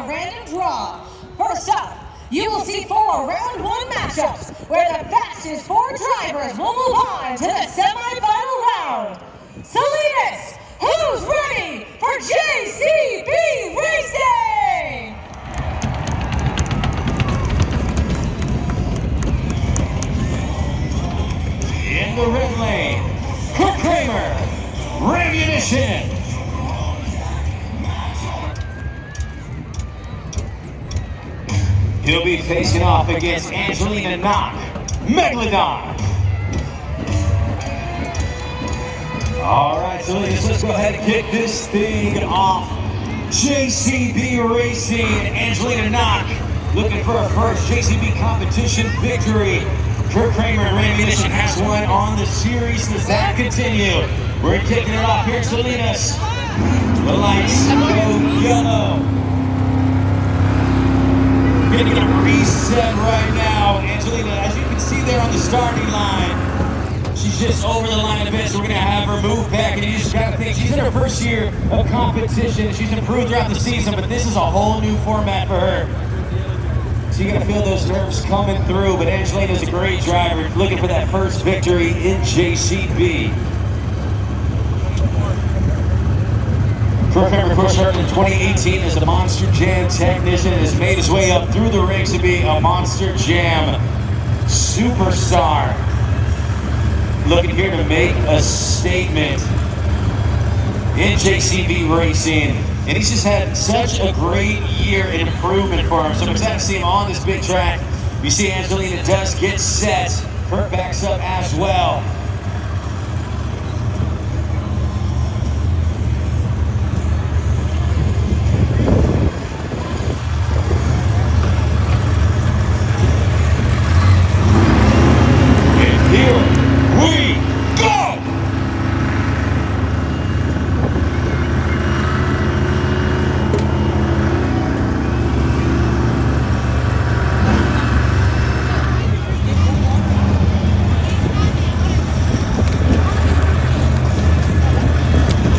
random draw. First up, you will see 4 round 1 matchups where the fastest 4 drivers will move on to the semifinal round. Salinas, who's ready for JCB Racing? In the red lane, Krysten Anderson. He'll be facing off against Angelina Knock, Megalodon. All right, so let's go ahead and kick this thing off. JCB Racing, Angelina Knock, looking for a first JCB competition victory. Kurt Kramer and Randy Mission has one on the series. Does that continue? We're kicking it off here in Salinas. The lights go yellow. Getting a reset right now. Angelina, as you can see there on the starting line, she's just over the line a bit, so we're going to have her move back. And you just got to think, she's in her first year of competition. She's improved throughout the season, but this is a whole new format for her. So you're going to feel those nerves coming through, but Angelina's a great driver, looking for that first victory in JCB. Kurt Kramer, of course, started in 2018 as a Monster Jam technician, has made his way up through the ranks to be a Monster Jam superstar. Looking here to make a statement in JCB Racing. And he's just had such a great year in improvement for him. So I'm excited to see him on this big track. You see Angelina does get set. Kurt backs up as well.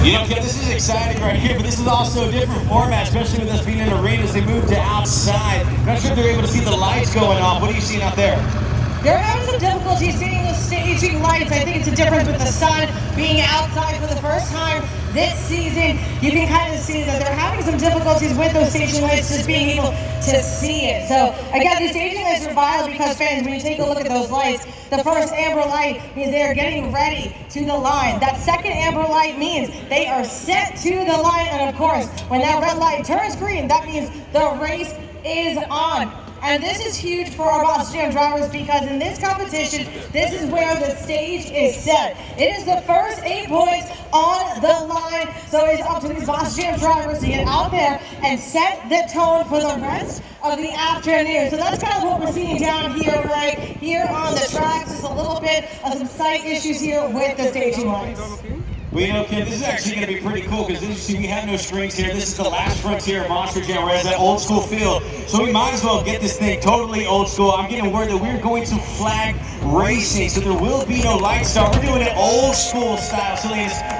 You know, Kev, this is exciting right here, but this is also a different format, especially with us being in arenas. They moved to outside. I'm not sure if they're able to see the lights going off. What are you seeing out there? They're having some difficulty seeing the staging lights. I think it's a difference with the sun being outside for the first time this season. You can kind of see that they're having some difficulties with those staging lights, just being able to see it. So again, these staging lights are vital because fans, when you take a look at those lights, the first amber light means they're getting ready to the line. That second amber light means they are set to the line. And of course, when that red light turns green, that means the race is on. And this is huge for our Monster Jam drivers because in this competition, this is where the stage is set. It is the first 8 points on the line. So it's up to these Monster Jam drivers to get out there and set the tone for the rest of the afternoon. So that's kind of what we're seeing down here, right here on the tracks. Just a little bit of some slight issues here with the staging lights. Well, you know, Kim, this is actually going to be pretty cool because, as you see, we have no screens here. This is the last frontier of Monster Jam, where it has that old school feel. So we might as well get this thing totally old school. I'm getting word that we're going to flag racing, so there will be no light start. We're doing it old school style. So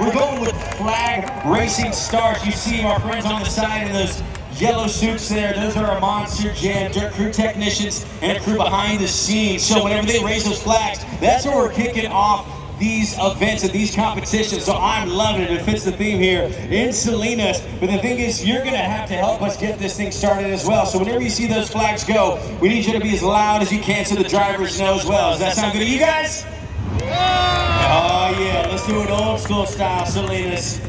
we're going with flag racing starts. You see our friends on the side in those yellow suits there. Those are our Monster Jam dirt crew technicians and a crew behind the scenes. So whenever they raise those flags, that's where we're kicking off these events and these competitions. So I'm loving it. It fits the theme here in Salinas. But the thing is, you're going to have to help us get this thing started as well. So whenever you see those flags go, we need you to be as loud as you can so the drivers know as well. Does that sound good to you guys? Yeah. Oh yeah, let's do it old school style, Salinas.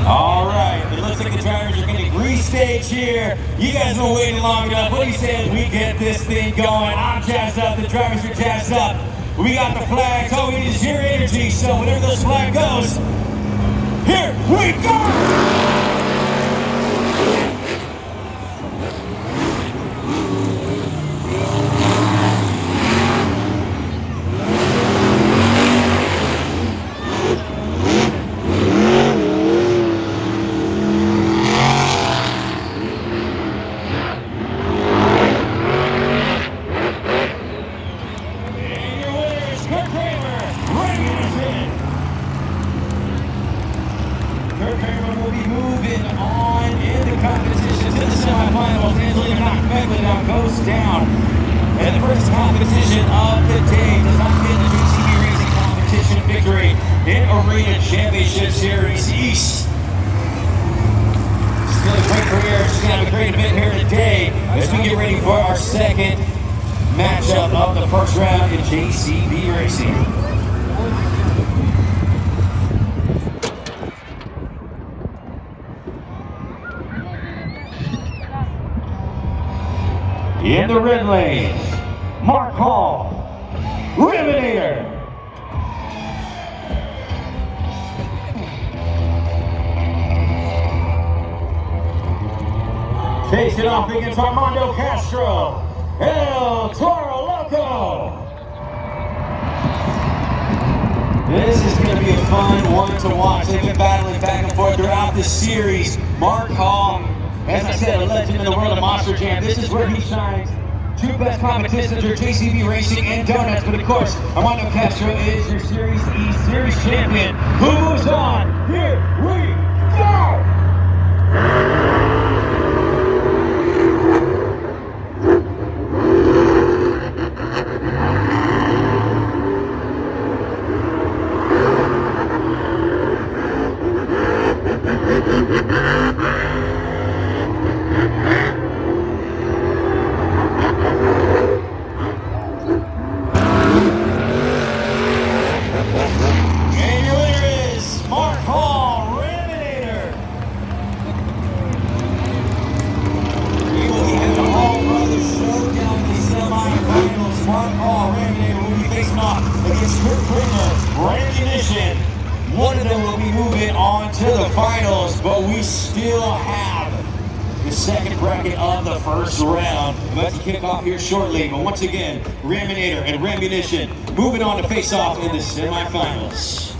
All right, it looks like the drivers are going to restage here. You guys have been waiting long enough. What do you say as we get this thing going? I'm jazzed up, the drivers are jazzed up. We got the flags, all we need is your energy. So whenever this flag goes, here we go! Third pair will be moving on in the competition to the semifinals. Angelina Knockmedley goes down. And the first competition of the day does not get a JCB Racing competition victory in Arena Championship Series East. Still a great career. She's going to have a great event here today as we get ready for our second matchup of the first round in JCB Racing. In the red lane, Mark Hall, Rivenator. Facing off against Armando Castro, El Toro Loco. This is going to be a fun one to watch. They've been battling back and forth throughout this series. Mark Hall, as I said, a legend in the world of Monster Jam. This is where he shines. Two best competitions are JCB Racing and Donuts, but of course, Armando Castro is your Series E Series champion. Who moves on? Here we go! One of them will be moving on to the finals, but we still have the second bracket of the first round. About to kick off here shortly, but once again, Raminator and Rammunition moving on to face off in the semifinals.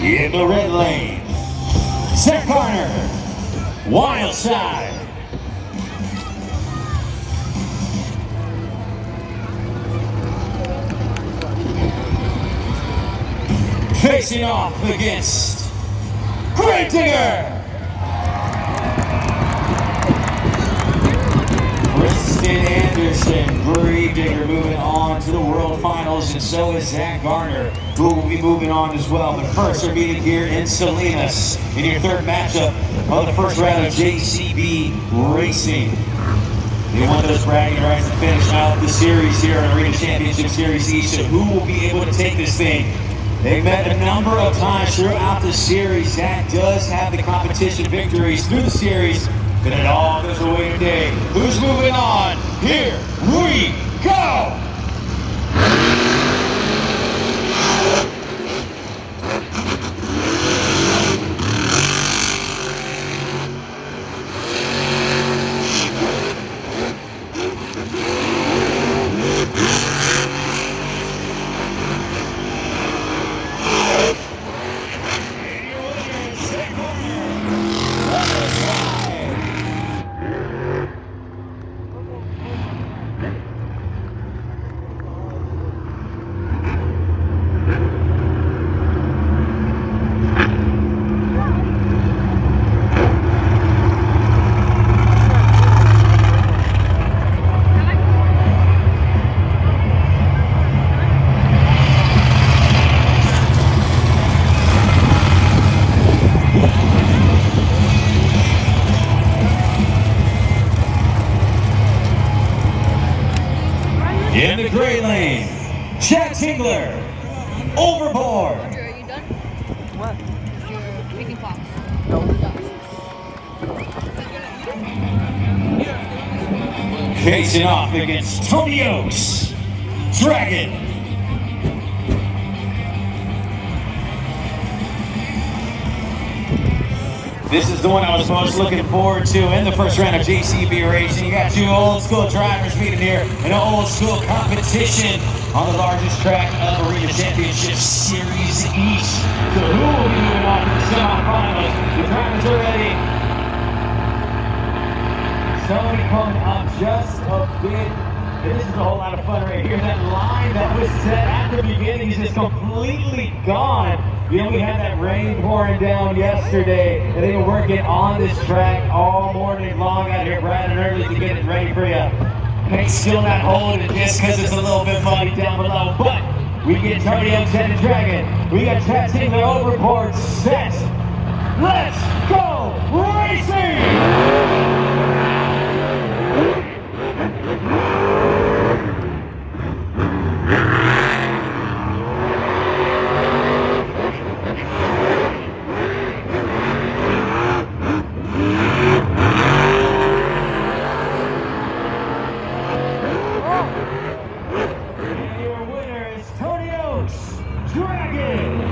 In the red lane, Zach Garner, Wild Side. Facing off against Grave Digger. Krysten Anderson, Grave Digger moving on to the World Finals, and so is Zach Garner, who will be moving on as well. But first, we're meeting here in Salinas in your third matchup of the first round of JCB Racing. They want those bragging rights to finish out the series here in Arena Championship Series East. So who will be able to take this thing? They've met a number of times throughout the series. Zach does have the competition victories through the series, but it all goes away today. Who's moving on? Here we go! In the gray lane, Chad Tingler, Overboard. Are you done? What? Your picking pops. No. Facing off against Tony Oaks, Dragon. This is the one I was most looking forward to in the first round of JCB Racing. You got two old school drivers meeting here in an old school competition on the largest track of Arena Championship Series East. So who will be moving on to the semifinals? The drivers are ready. Tony coming up just a bit. And this is a whole lot of fun right here. That line that was set at the beginning is just completely gone. You know, we had that rain pouring down yesterday, and they were working on this track all morning long out here bright and early to get it ready for you. Paint's still not holding just because it's a little bit muddy down below, but we get Tony Oaks and Dragon. We got Chat Tingler overboard set. Let's go racing! And your winner is Tony Oaks, Dragon!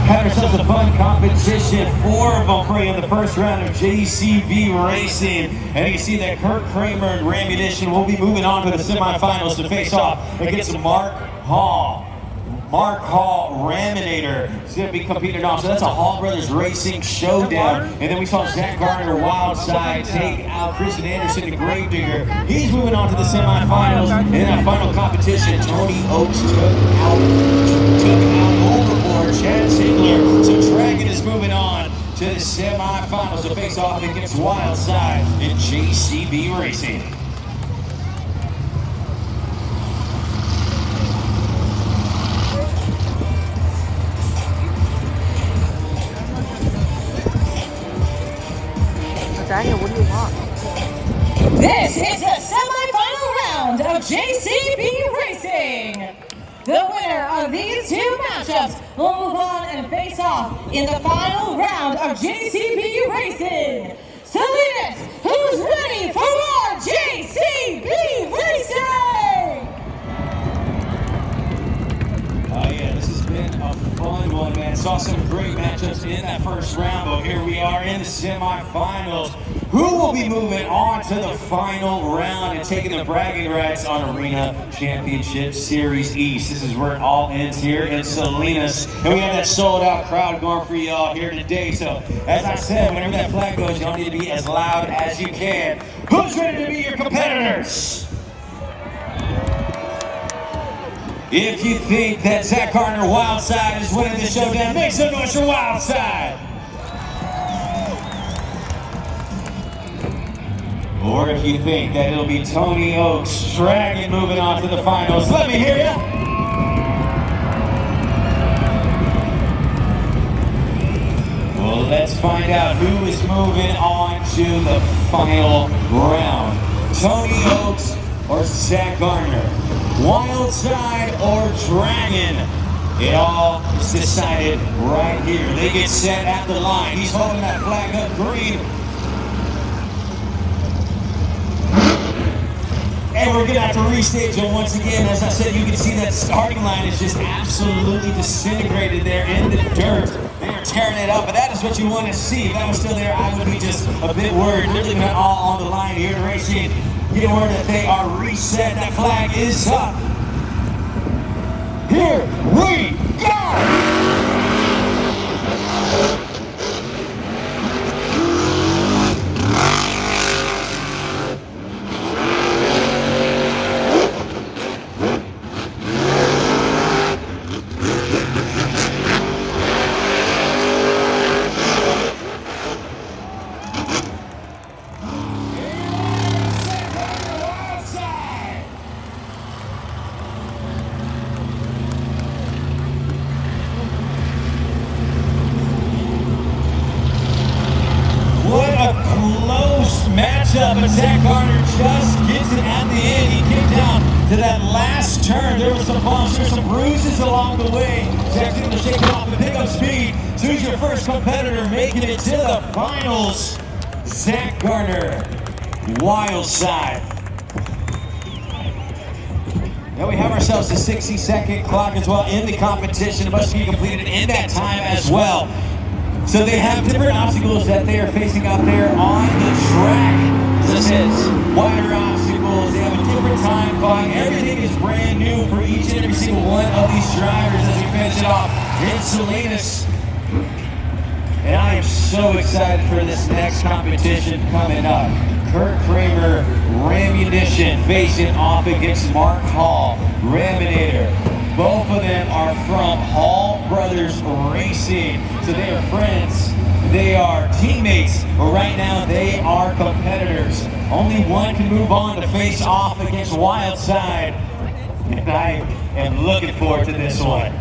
Had ourselves a fun competition, 4 of them for you in the first round of JCB Racing. And you can see that Kurt Kramer and Rammunition will be moving on to the semifinals to face off against Mark Hall. Mark Hall Raminator is going to be competing off. So that's a Hall Brothers Racing showdown. And then we saw Zach Gardner Wildside take out Krysten Anderson, the Gravedigger. He's moving on to the semifinals. And in that final competition, Tony Oaks took out overboard Chad Tingler. So Dragon is moving on to the semifinals to face off against Wildside in JCB Racing. Daniel, what do you want? This is the semi-final round of JCB Racing. The winner of these 2 matchups will move on and face off in the final round of JCB Racing. Salinas, who's ready for more JCB Racing? Oh yeah, this has been a fun one, man. Saw some great matchups in that first round, but here we are in the semifinals. Who will be moving on to the final round and taking the bragging rights on Arena Championship Series East? This is where it all ends here in Salinas. And we have that sold out crowd going for y'all here today. So as I said, whenever that flag goes, y'all need to be as loud as you can. Who's ready to be your competitors? If you think that Zach Gardner Wildside is winning the showdown, make some noise for Wildside. Or if you think that it'll be Tony Oaks Dragon moving on to the finals, let me hear ya. Well, let's find out who is moving on to the final round. Tony Oaks or Zach Gardner? Wildside or Dragon? It all is decided right here. They get set at the line. He's holding that flag up green. And we're gonna have to restage it once again. As I said, you can see that starting line is just absolutely disintegrated there in the dirt. They are tearing it up, but that is what you want to see. If that was still there, I would be just a bit worried. They're leaving it all on the line here in racing. Getting word that they are reset. That flag is up. Here we go! Matchup, but Zach Gardner just gets it at the end. He kicked down to that last turn. There were some bumps, there were some bruises along the way. Zach's able to shake it off and pick up speed. So he's your first competitor making it to the finals. Zach Gardner, Wildside. Now we have ourselves a 60-second clock as well in the competition. It must be completed in that time as well. So they have different obstacles that they are facing out there on the track, such as wider obstacles. They have a different time clock. Everything is brand new for each and every single one of these drivers as we finish it off in Salinas. And I am so excited for this next competition coming up. Kurt Kramer, Rammunition, facing off against Mark Hall, Raminator. Both of them are from Hall Brothers Racing. So they are friends, they are teammates, but right now they are competitors. Only one can move on to face off against Wildside. And I am looking forward to this one.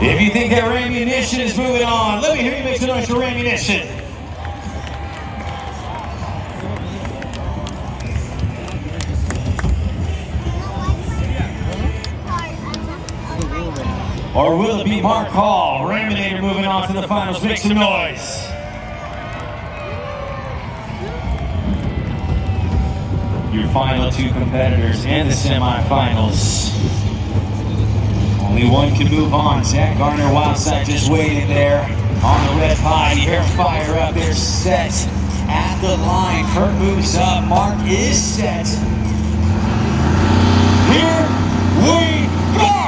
If you think that Rammunition is moving on, let me hear you make some noise for Rammunition. Or will it be Mark Hall? Raminator moving on to the finals. Make some noise. Your final two competitors in the semifinals. Only one can move on. Zach Garner, Wildside, just waiting there on the red pie. You hear fire up. They're set at the line. Kurt moves up. Mark is set. Here we go!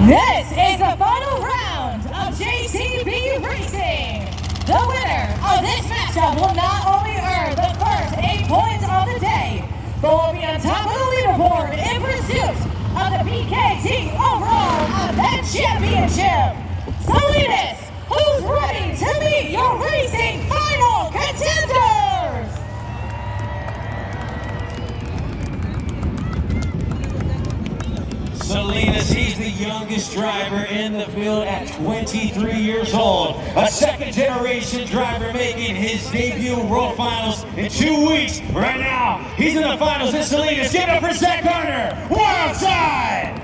This is the final round of JCB Racing. The winner of this matchup will not only earn the first 8 points of the day, but will be on top of the leaderboard in pursuit of the PKT overall event championship. Salinas, who's ready to meet your racing final contenders? Salinas, he's the youngest driver in the field at 23 years old. A second generation driver making his debut World Finals in 2 weeks. Right now, he's in the finals in Salinas. Give it up for Zach Garner, Wildside!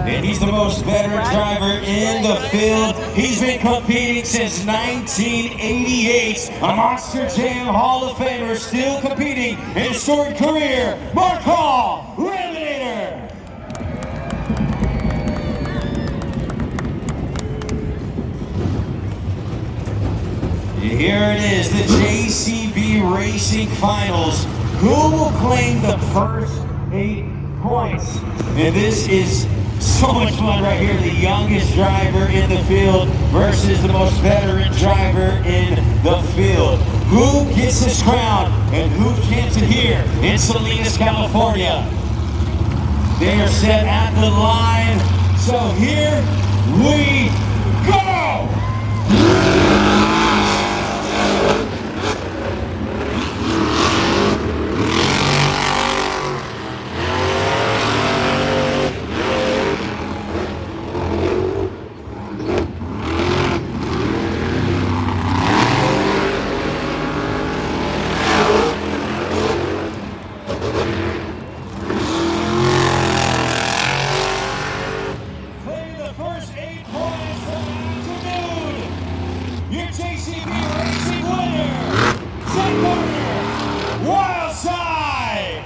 And he's the most veteran driver in the field. He's been competing since 1988. A Monster Jam Hall of Famer, still competing in his storied career. Mark Hall, Raminator. Here it is, the JCB Racing Finals. Who will claim the first 8 points? And this is so much fun right here. The youngest driver in the field versus the most veteran driver in the field. Who gets this crown and who gets it here in Salinas, California? They are set at the line. So here we go! Your JCB Racing winner, Zach Garner, Wildside!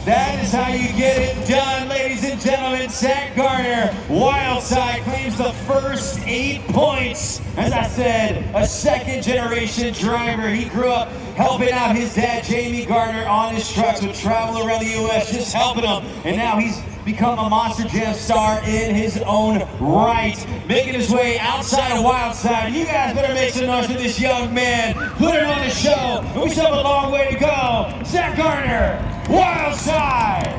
That is how you get it done, ladies and gentlemen. Zach Garner, Wildside, claims the first 8 points. As I said, a second generation driver. He grew up helping out his dad, Jamie Garner, on his trucks, would travel around the U.S. just helping him. And now he's become a Monster Jam star in his own right. Making his way outside of Wildside. You guys better make some noise for this young man. Put it on the show. We still have a long way to go. Zach Garner, Wildside.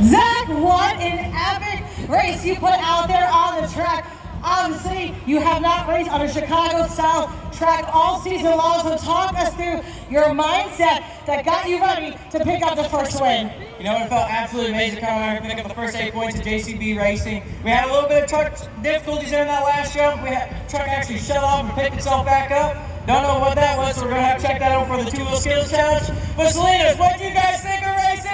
Zach, what an epic race you put out there on the track. Obviously, you have not raced on a Chicago-style track all season long, so talk us through your mindset that got you ready to pick up the first win. You know, it felt absolutely amazing coming out here to pick up the first 8 points at JCB Racing. We had a little bit of truck difficulties there in that last jump. The truck actually shut off and picked itself back up. Don't know what that was, so we're going to have to check that out for the 2-wheel skills challenge. But Salinas, what do you guys think of racing?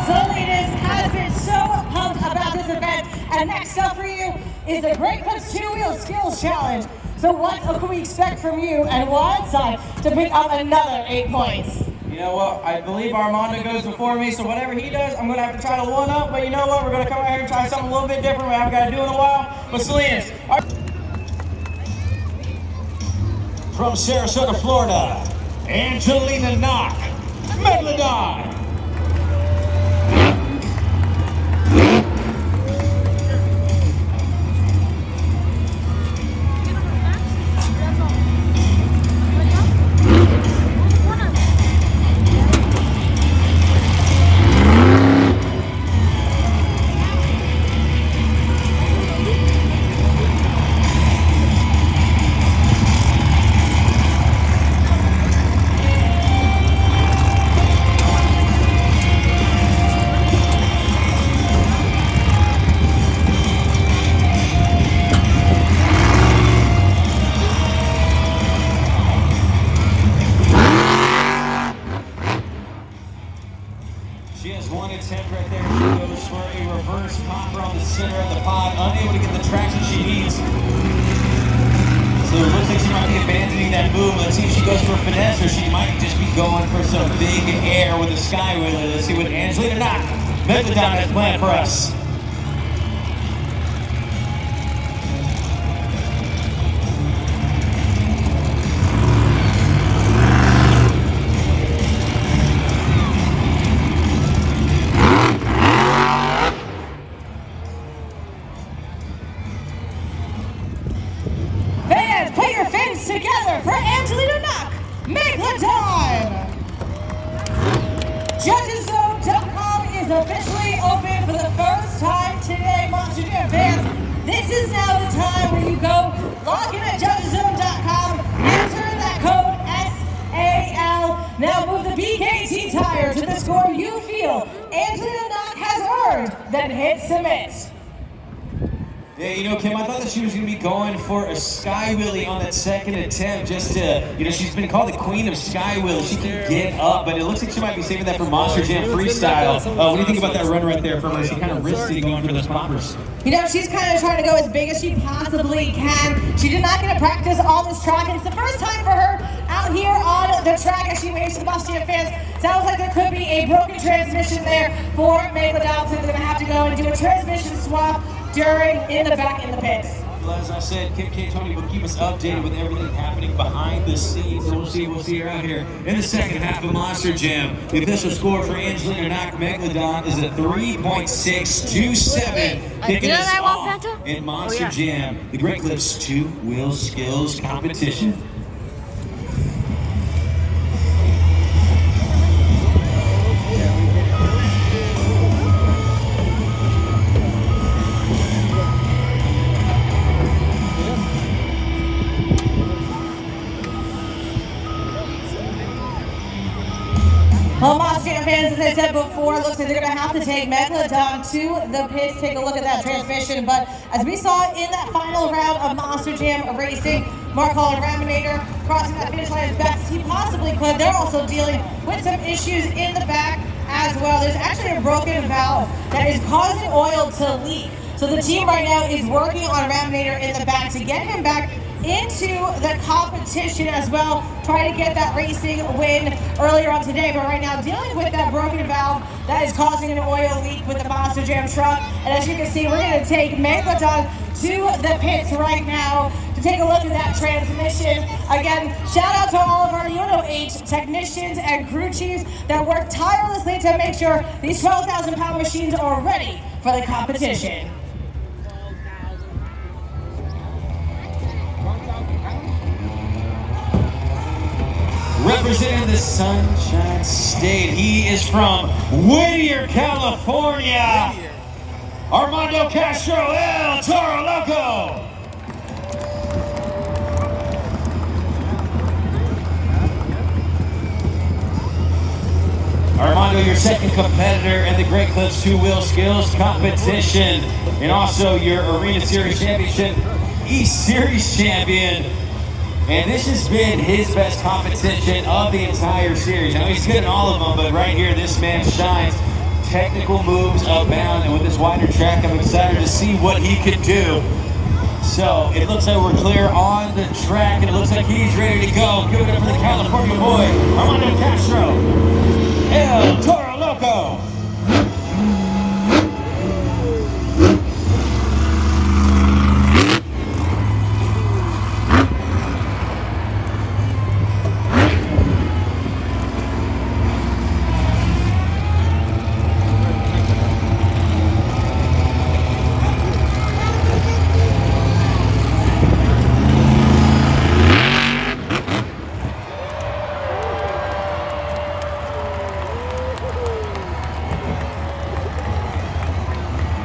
Salinas has been so pumped about this event, and next up for you is the Great Clips 2-Wheel Skills Challenge. So what can we expect from you and Wildside to pick up another 8 points? You know what, I believe Armando goes before me, so whatever he does, I'm going to have to try to one up, but you know what, we're going to come out here and try something a little bit different we haven't got to do in a while. But Salinas, From Sarasota, Florida, Angelina Knock, Megalodon. She has one attempt right there. She goes for a reverse popper on the center of the pod, unable to get the traction she needs. So it looks like she might be abandoning that move. Let's see if she goes for a finesse, or she might just be going for some big air with a sky wheeler. Let's see what Angelina Knock, Megalodon has planned for us. Put your fins together for Angelina Knock, Megalodon! JudgesZone.com is officially open for the first time today, Monster Jam fans. This is now the time where you go log in at JudgesZone.com, enter that code SAL. Now move the BKT tire to the score you feel Angelina Knock has earned, then hit submit. Yeah, you know, Kim, I thought that she was going to be going for a sky wheelie on that second attempt just to, you know, she's been called the queen of sky wheels. She can get up, but it looks like she might be saving that for Monster Jam Freestyle. What do you think about that run right there from her? She kind of risked going for those poppers. You know, she's kind of trying to go as big as she possibly can. She did not get to practice on this track, and it's the first time for her out here on the track as she waves to the Monster Jam fans. Sounds like there could be a broken transmission there for Megalodon, so they're going to have to go and do a transmission swap in the back in the pits. Well, as I said, Kim K. Tony will keep us updated with everything happening behind the scenes. We'll see her out here in the second half of Monster Jam. The official score for Angelina Knock Megalodon is a 3.627, kicking us off in Monster Jam, the Great Clips 2-Wheel Skills Competition. Well, Monster Jam fans, as I said before, it looks like they're going to have to take Megalodon to the pits, take a look at that transmission. But as we saw in that final round of Monster Jam Racing, Mark Hall and Raminator crossing that finish line as best as he possibly could. They're also dealing with some issues in the back as well. There's actually a broken valve that is causing oil to leak. So the team right now is working on Raminator in the back to get him back into the competition as well, trying to get that racing win earlier on today, but right now dealing with that broken valve that is causing an oil leak with the Monster Jam truck. And as you can see, we're going to take Megalodon to the pits right now to take a look at that transmission. Again, shout out to all of our UNO-H technicians and crew chiefs that work tirelessly to make sure these 12,000-pound machines are ready for the competition. Representing the Sunshine State, he is from Whittier, California. Armando Castro, El Toro Loco. Armando, your second competitor in the Great Clips two-wheel skills competition, and also your Arena Series Championship, East Series champion. And this has been his best competition of the entire series. I know he's good in all of them, but right here, this man shines. Technical moves abound, and with this wider track, I'm excited to see what he can do. So it looks like we're clear on the track, and it looks like he's ready to go. Give it up for the California boy, Armando Castro, El Toro Loco.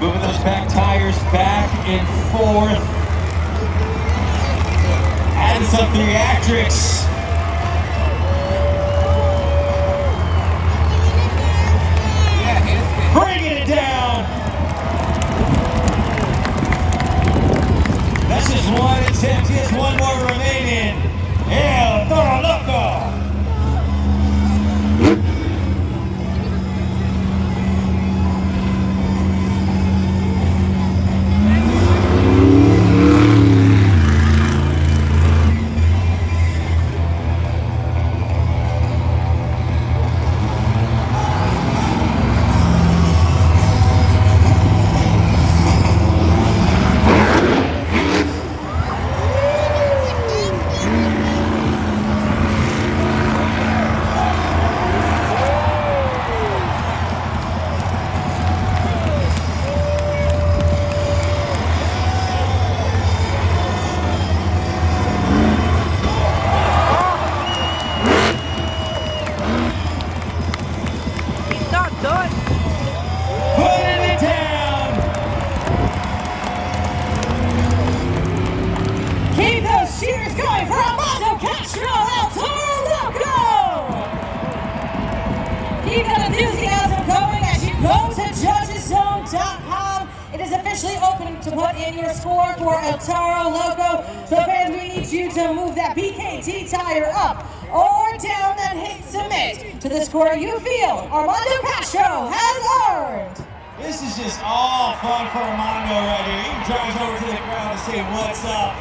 Moving those back tires back and forth. Adding some theatrics. Bringing it down. That's just one attempt. He has one more remaining. El Toro Loco. Keep that enthusiasm going as you go to judgeszone.com. It is officially open to put in your score for El Toro Loco. So fans, we need you to move that BKT tire up or down and hit submit to the score you feel Armando Castro has earned. This is just all fun for Armando right here. He drives over to the crowd to say what's up.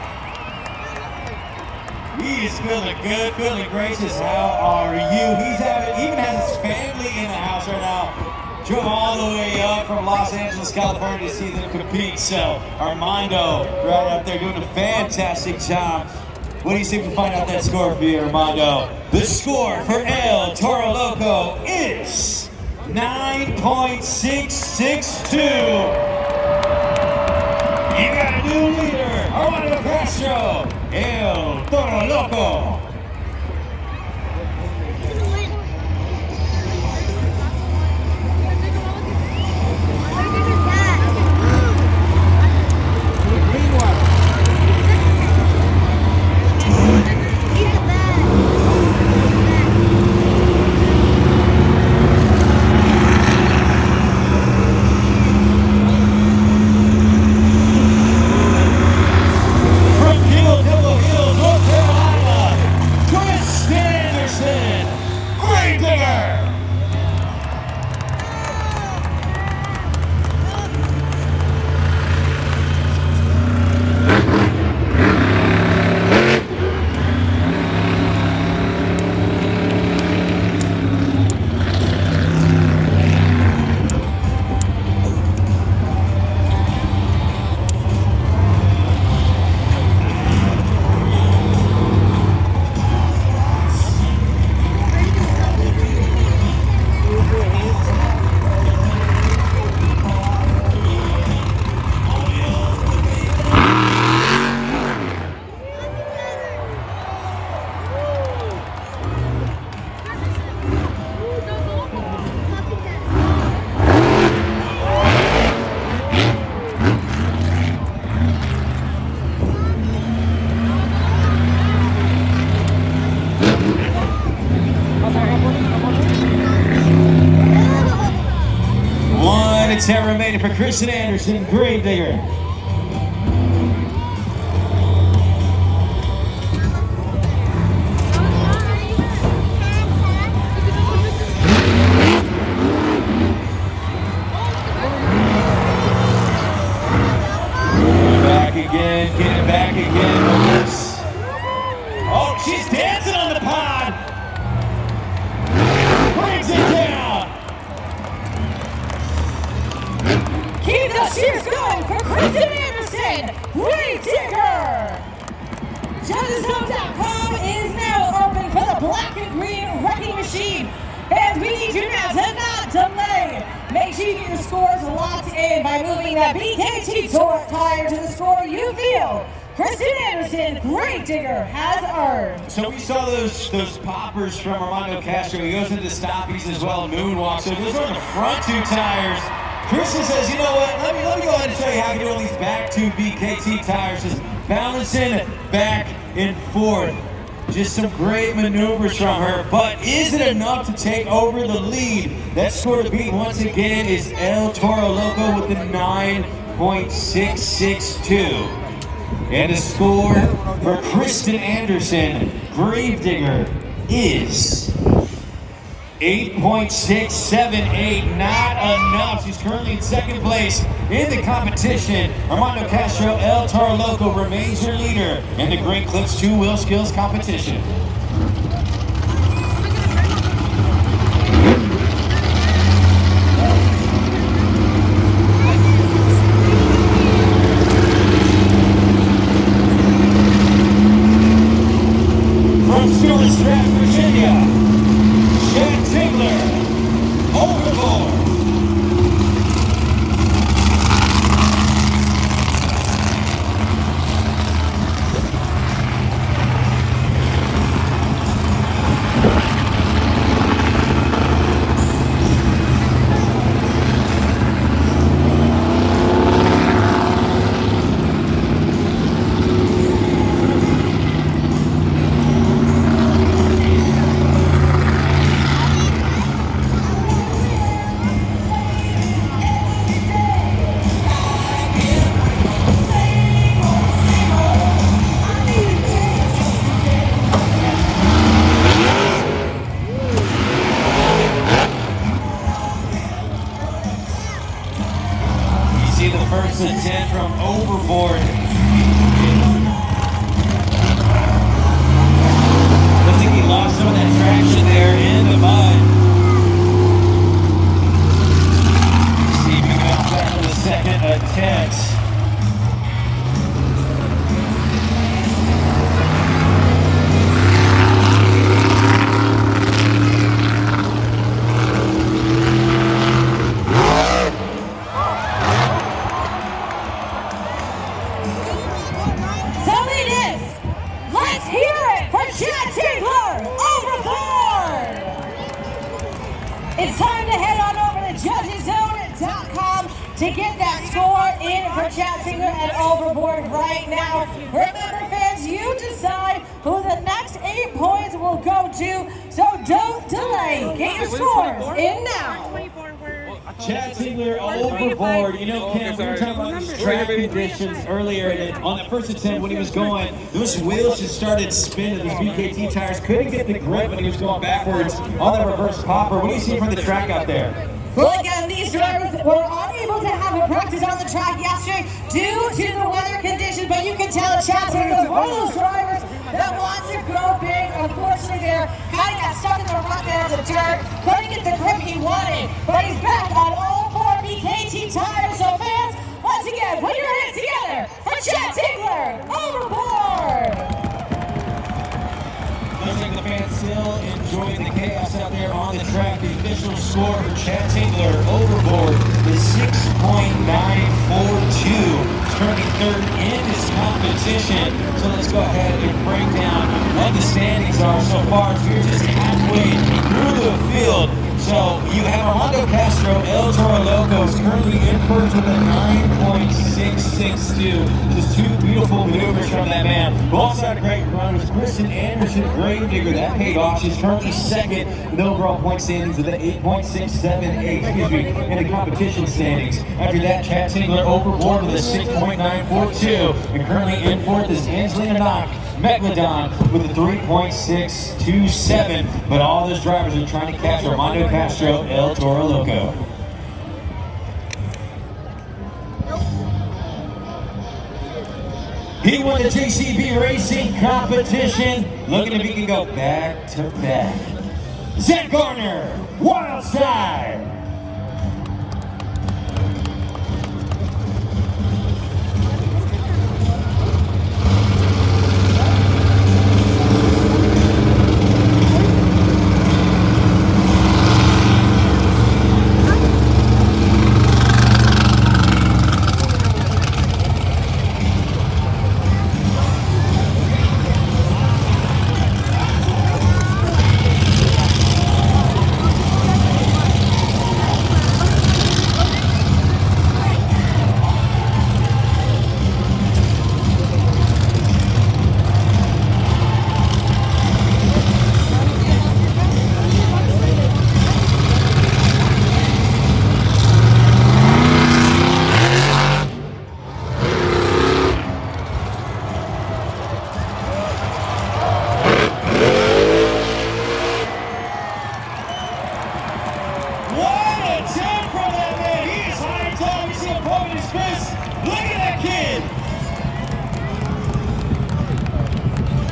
He is feeling good, feeling gracious. How are you? Even has his family in the house right now. Drove all the way up from Los Angeles, California to see them compete. So Armando right up there doing a fantastic job. What do you think we find out that score for you, Armando? The score for El Toro Loco is 9.662. You got a new leader, Armando Castro, El Toro Loco. From Hill, North Carolina, set remaining for Krysten Anderson, Gravedigger. Back again, get it back again. Oh, she's dancing on the pod. Brings it down. Keep the cheers going for Krysten Anderson, Gravedigger. JudgesHome.com is now open for the black and green wrecking machine. Fans, we need you now to not delay. Make sure you get your scores locked in by moving that BKT Toro tire to the score you feel Krysten Anderson, Gravedigger, has earned. So we saw those poppers from Armando Castro. He goes into the stoppies as well and moonwalks. So those are the front two tires. Krysten says, you know what, let me go ahead and show you how to do all these back two BKT tires. Just balancing back and forth. Just some great maneuvers from her, but is it enough to take over the lead? That score to beat once again is El Toro Loco with the 9.662. And the score for Krysten Anderson, Gravedigger, is 8.678, not enough. She's currently in second place in the competition. Armando Castro, El Toro Loco remains your leader in the Great Clips 2-wheel skills competition. From Stewart, Virginia, Chad Tingler, overboard. See the first attempt from overboard. Looks like he lost some of that traction there in the mud. See if he comes back for the second attempt. Salinas, let's hear it for Chad Tingler, overboard! It's time to head on over to JudgesZone.com to get that score in for Chad Tingler and overboard right now. Remember, fans, you decide who the next 8 points will go to, so don't delay. Get your scores in now. Chad Tingler overboard. You know, Ken, we were talking about these track conditions earlier, and on the first attempt when he was going, those wheels just started spinning. Those BKT tires couldn't get the grip when he was going backwards on the reverse popper. What do you see from the track out there? Well, again, these drivers were unable to have a practice on the track yesterday due to the weather conditions, but you can tell Chad Tingler is one of those drivers that wants to go big. Unfortunately, there kind of got stuck in the rut there of the dirt, couldn't get the grip he wanted, but he's back on all 4 BKT tires. So fans, once again, put your hands together for Chad Tingler, overboard! Looks like the fans still enjoying the chaos out there on the track. The official score for Chad Tingler overboard is 6.942. He's currently third in this competition. So let's go ahead and break down what the standings are so far. We're just halfway through the field. So So you have Armando Castro, El Toro Loco is currently in first with a 9.662. Just two beautiful maneuvers from that man. Who also had a great run was Krysten Anderson, Gravedigger. That paid off. She's currently second in the overall point standings with an 8.678, excuse me, in the competition standings. After that, Chad Tingler overboard with a 6.942. And currently in fourth is Angelina Knock. Megalodon with a 3.627, but all those drivers are trying to catch Armando Castro, El Toro Loco. He won the JCB Racing competition, looking if he can go back to back. Zach Garner, Wild Side.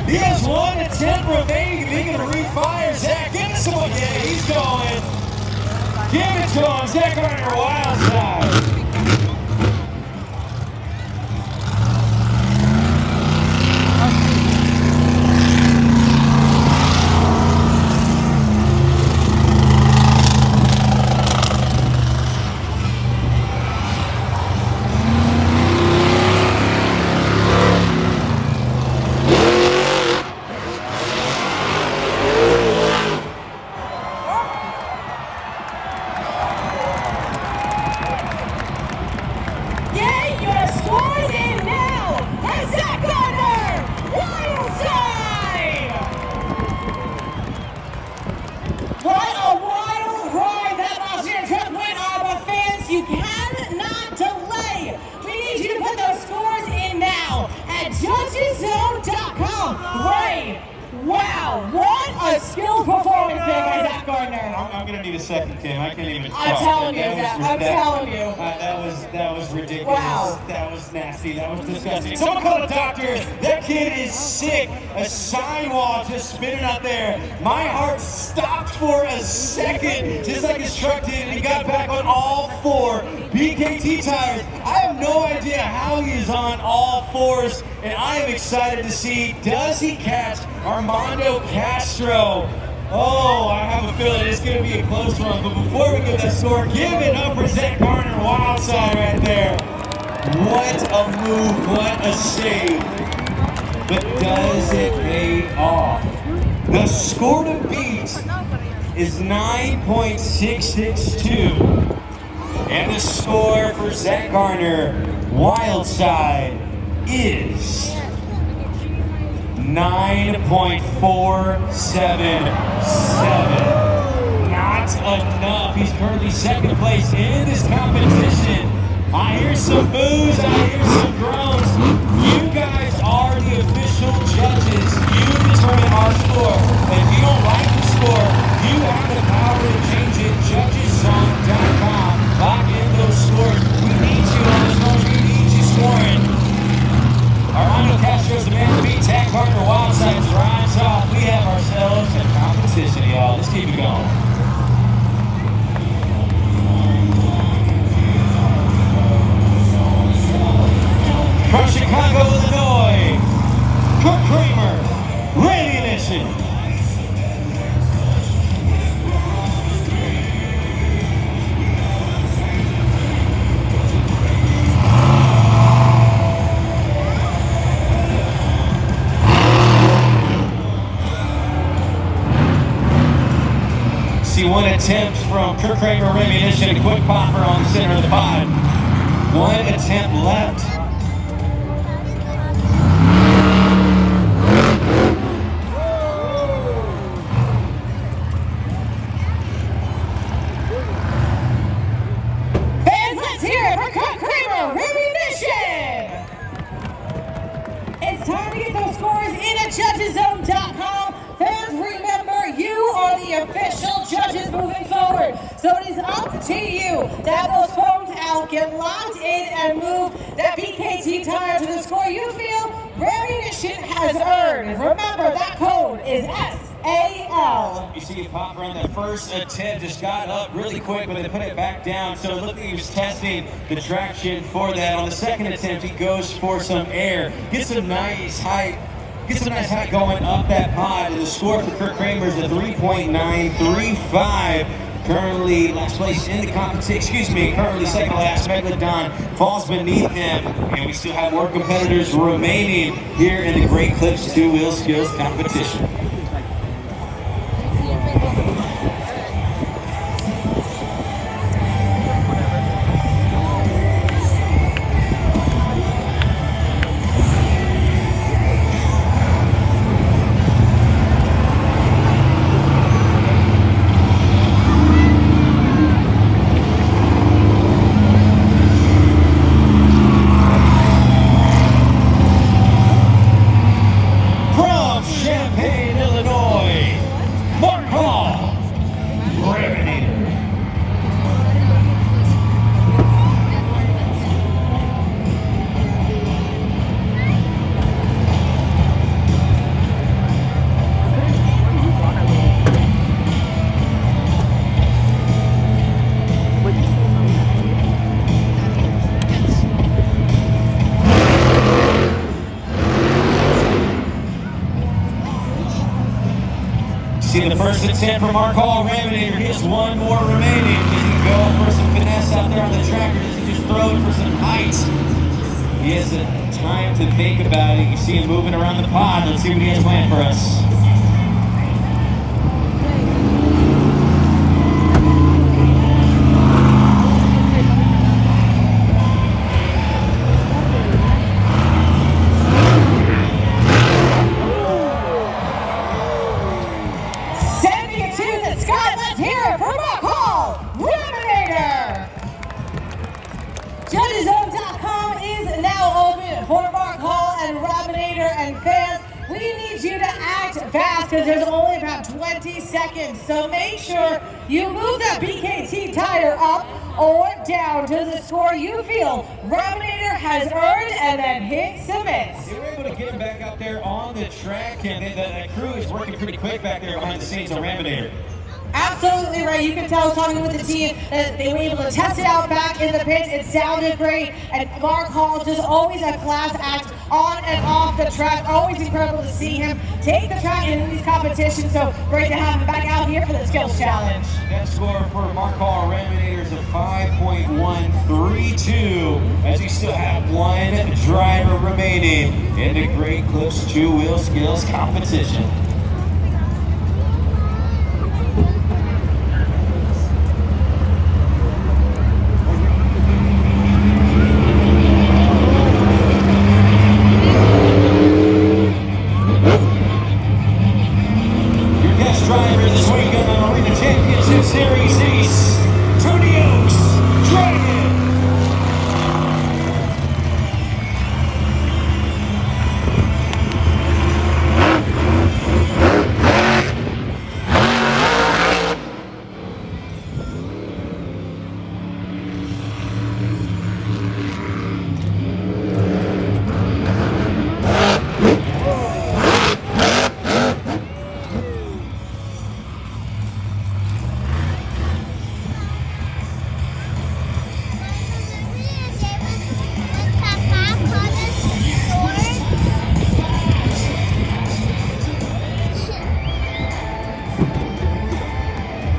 He has one attempt remaining. If he can refire, Zach, give us some more. Yeah, he's going. Give it to him. Zach Garner, Wild Side. You cannot delay. We need you to put those scores in now at judgeszone.com. Ray, wow, what a skilled performance there by Zach Gardner. I'm going to need a second, Kim. I can't even talk. I'm telling you, Zach. I'm telling you. That was ridiculous. Wow. That was nasty. That was disgusting. Someone call a doctor. That kid is sick. A sidewall just spinning out there. My heart stopped for a second, just like his truck did, and he got back on all four BKT tires. I have no idea how he is on all fours, and I am excited to see, does he catch Armando Castro? Oh, I have a feeling it's going to be a close one, but before we get that score, give it up for Zach Garner, Wild Side right there. What a move, what a save. But does it pay off? The score to beat is 9.662. And the score for Zach Garner, Wild Side, is 9.477. Not enough. He's currently second place in this competition. I hear some boos, I hear some groans. You guys are the official judges. You determine our score. And if you don't like the score, you have the power to change it. Judgeszone.com. Lock in those scores. We need you on this one. We need you scoring. Armando Castro's the man to beat. Zach Garner, Wild Side drives off. We have ourselves a competition, y'all. Let's keep it going. From Chicago, Illinois, Kurt Kramer, Radiation. one attempt from Kurt Kramer Ammunition, a quick popper on the center of the pod. One attempt left. Fans, let's hear it for Kurt Kramer Ammunition! It's time to get those scores in at judgeszone.com. Fans, remember, you are the official judges moving forward. So it is up to you to have those phones out, get locked in, and move that BKT tire to the score you feel Ammunition has earned. Remember, that code is SAL. You see a popper on that first attempt, just got up really quick, but they put it back down. So it looked like he was testing the traction for that. On the second attempt, he goes for some air, gets some nice height. Gets a nice height going up that pod, and the score for Kurt Kramer is a 3.935. Currently last place in the competition, currently second to last. Megalodon falls beneath him, and we still have more competitors remaining here in the Great Clips 2 Wheel Skills competition. See the first attempt from our call Raminator. He has one more remaining. Does he go for some finesse out there on the track, or does he just throw it for some height? He has time to think about it. You see him moving around the pod. Let's see what he has planned for us. Judgeszone.com is now open for Mark Hall and Robinator, and fans, we need you to act fast because there's only about 20 seconds. So make sure you move that BKT tire up or down to the score you feel Robinator has earned, and then hit submit. They were able to get him back out there on the track, and the crew is working pretty quick back there behind the scenes on Robinator. Absolutely right. You can tell talking with the team that they were able to test it out back in the pits. It sounded great. And Mark Hall, just always a class act on and off the track. Always incredible to see him take the track in these competitions. So great to have him back out here for the Skills Challenge. That score for Mark Hall Raminator is a 5.132, as we still have one driver remaining in the Great Clips 2 Wheel Skills competition. Driver this weekend on Arena Championship Series East, Tony Oaks, Dragon.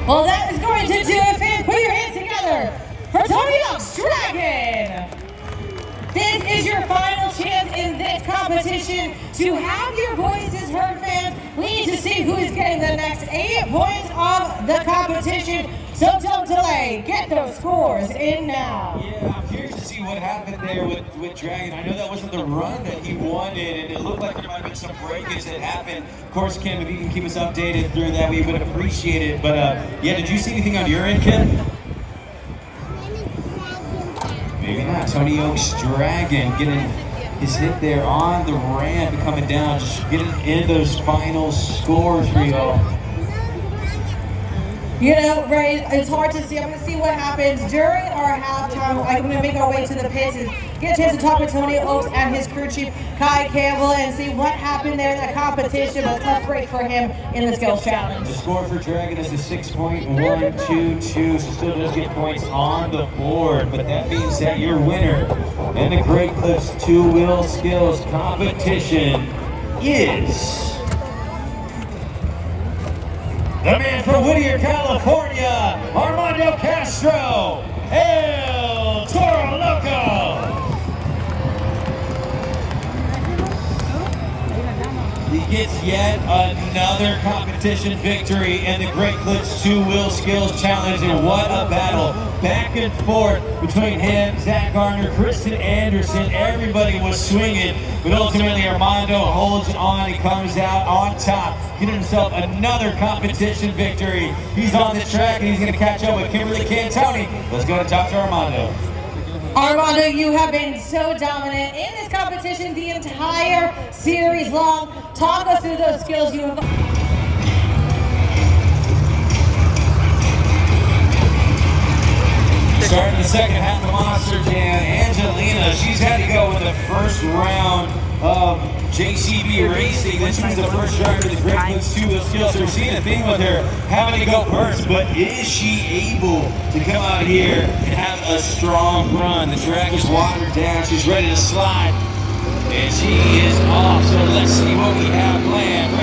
Well, that is going to do it, fans. Put your hands together for Tony Oaks Dragon. This is your final chance in this competition to have your voices heard, fans. We need to see who is getting the the next 8 points of the competition. So don't delay. Get those scores in now. Yeah, I'm curious to see what happened there with Dragon. I know that wasn't the run that he wanted, and it looked like there might have been some breakage that happened. Of course, Kim, if you can keep us updated through that, we would appreciate it. But yeah, did you see anything on your end, Kim? Maybe not. Tony Oak's Dragon getting his hit there on the ramp and coming down, just getting in those final scores for y'all. You know, Ray, it's hard to see. I'm going to see what happens during our halftime. I'm going to make our way to the pits and get a chance to talk with Tony Oaks and his crew chief, Kai Campbell, and see what happened there in that competition. But a tough break for him in the skills challenge. The score for Dragon is a 6.122, so still does get points on the board. But that being said, your winner in the Great Clips two-wheel skills competition is the man from Whittier, California, Armando Castro, El Toro Loco. He gets yet another competition victory in the Great Clips two-wheel skills challenge, and what a battle. Back and forth between him, Zach Garner, Krysten Anderson. Everybody was swinging, but ultimately Armando holds on and comes out on top, getting himself another competition victory. He's on the track and he's going to catch up with Kimberly Cantoni. Let's go and talk to Armando. Armando, you have been so dominant in this competition the entire series long. Talk us through those skills you have. Starting the second half of Monster Jam, Angelina, she's had to go in the first round of JCB Racing. Then she was the first driver to the Great Clips two-wheel skills. So we're seeing a theme with her having to go first, but is she able to come out here and have a strong run? The track is watered down, she's ready to slide, and she is off. So let's see what we have planned.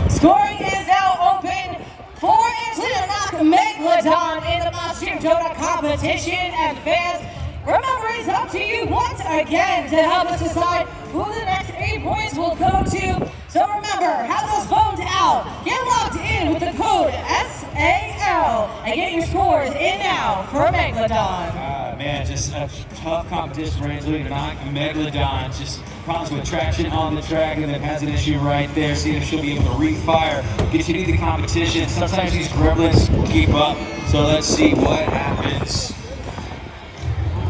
Scoring is now open for Angelina Megalodon in the Monster Donut competition. And fans, remember, it's up to you once again to help us decide who the next 8 points will go to. So remember, have those phones out. Get locked in with the code SAL and get your scores in now for Megalodon. Man, just a tough competition for Angelina Megalodon. Just problems with traction on the track, and then has an issue right there. Seeing if she'll be able to refire, continue the competition. Sometimes these gremlins will keep up. So let's see what happens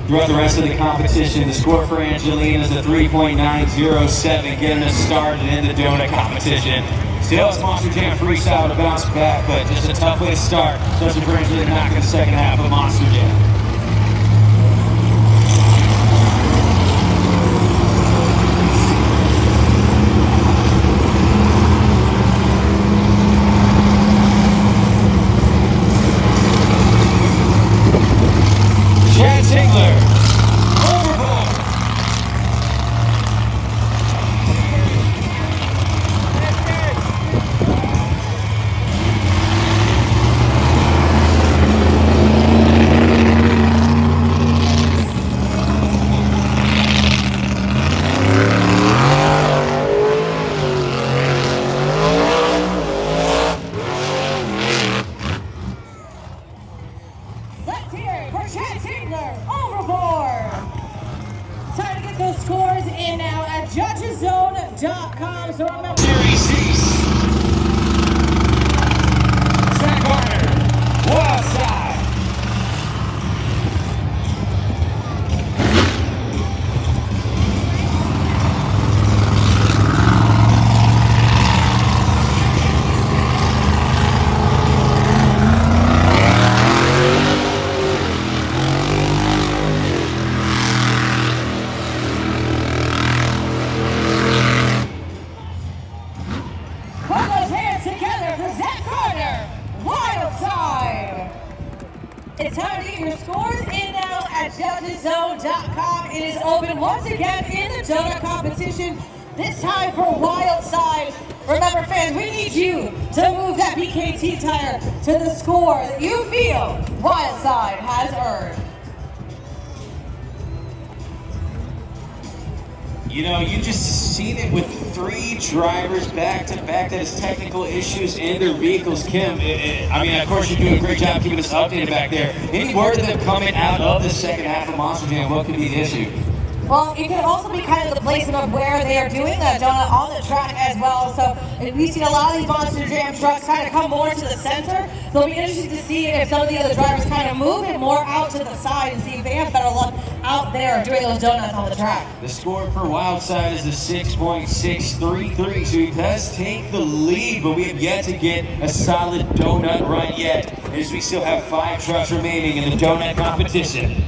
throughout the rest of the competition. The score for Angelina is a 3.907, getting us started in the donut competition. Still, it's Monster Jam freestyle to bounce back, but just a tough way to start, especially for Angelina Knock in the second half of Monster Jam. Scores in now at judgeszone.com. So remember, Series 6. Zach Garner, wild side. it's time to get your scores in now at judgeszone.com. It is open once again in the donut competition this time for Wild Side. Remember, fans, we need you to move that BKT tire to the score that you feel Wild Side has earned. You know, you just seen it with 3 drivers back to back that has technical issues in their vehicles. Kim, I mean, of course, you're doing a great job keeping us updated back there. Any word of them coming out of the second half of Monster Jam? What could be the issue? Well, it could also be kind of the placement of where they are doing the donut on the track as well. So we've seen a lot of these Monster Jam trucks kind of come more to the center. So it'll be interesting to see if some of the other drivers kind of move it more out to the side and see if they have better luck out there doing those donuts on the track. The score for Wildside is a 6.633, so he does take the lead, but we have yet to get a solid donut run yet, as we still have 5 trucks remaining in the donut competition.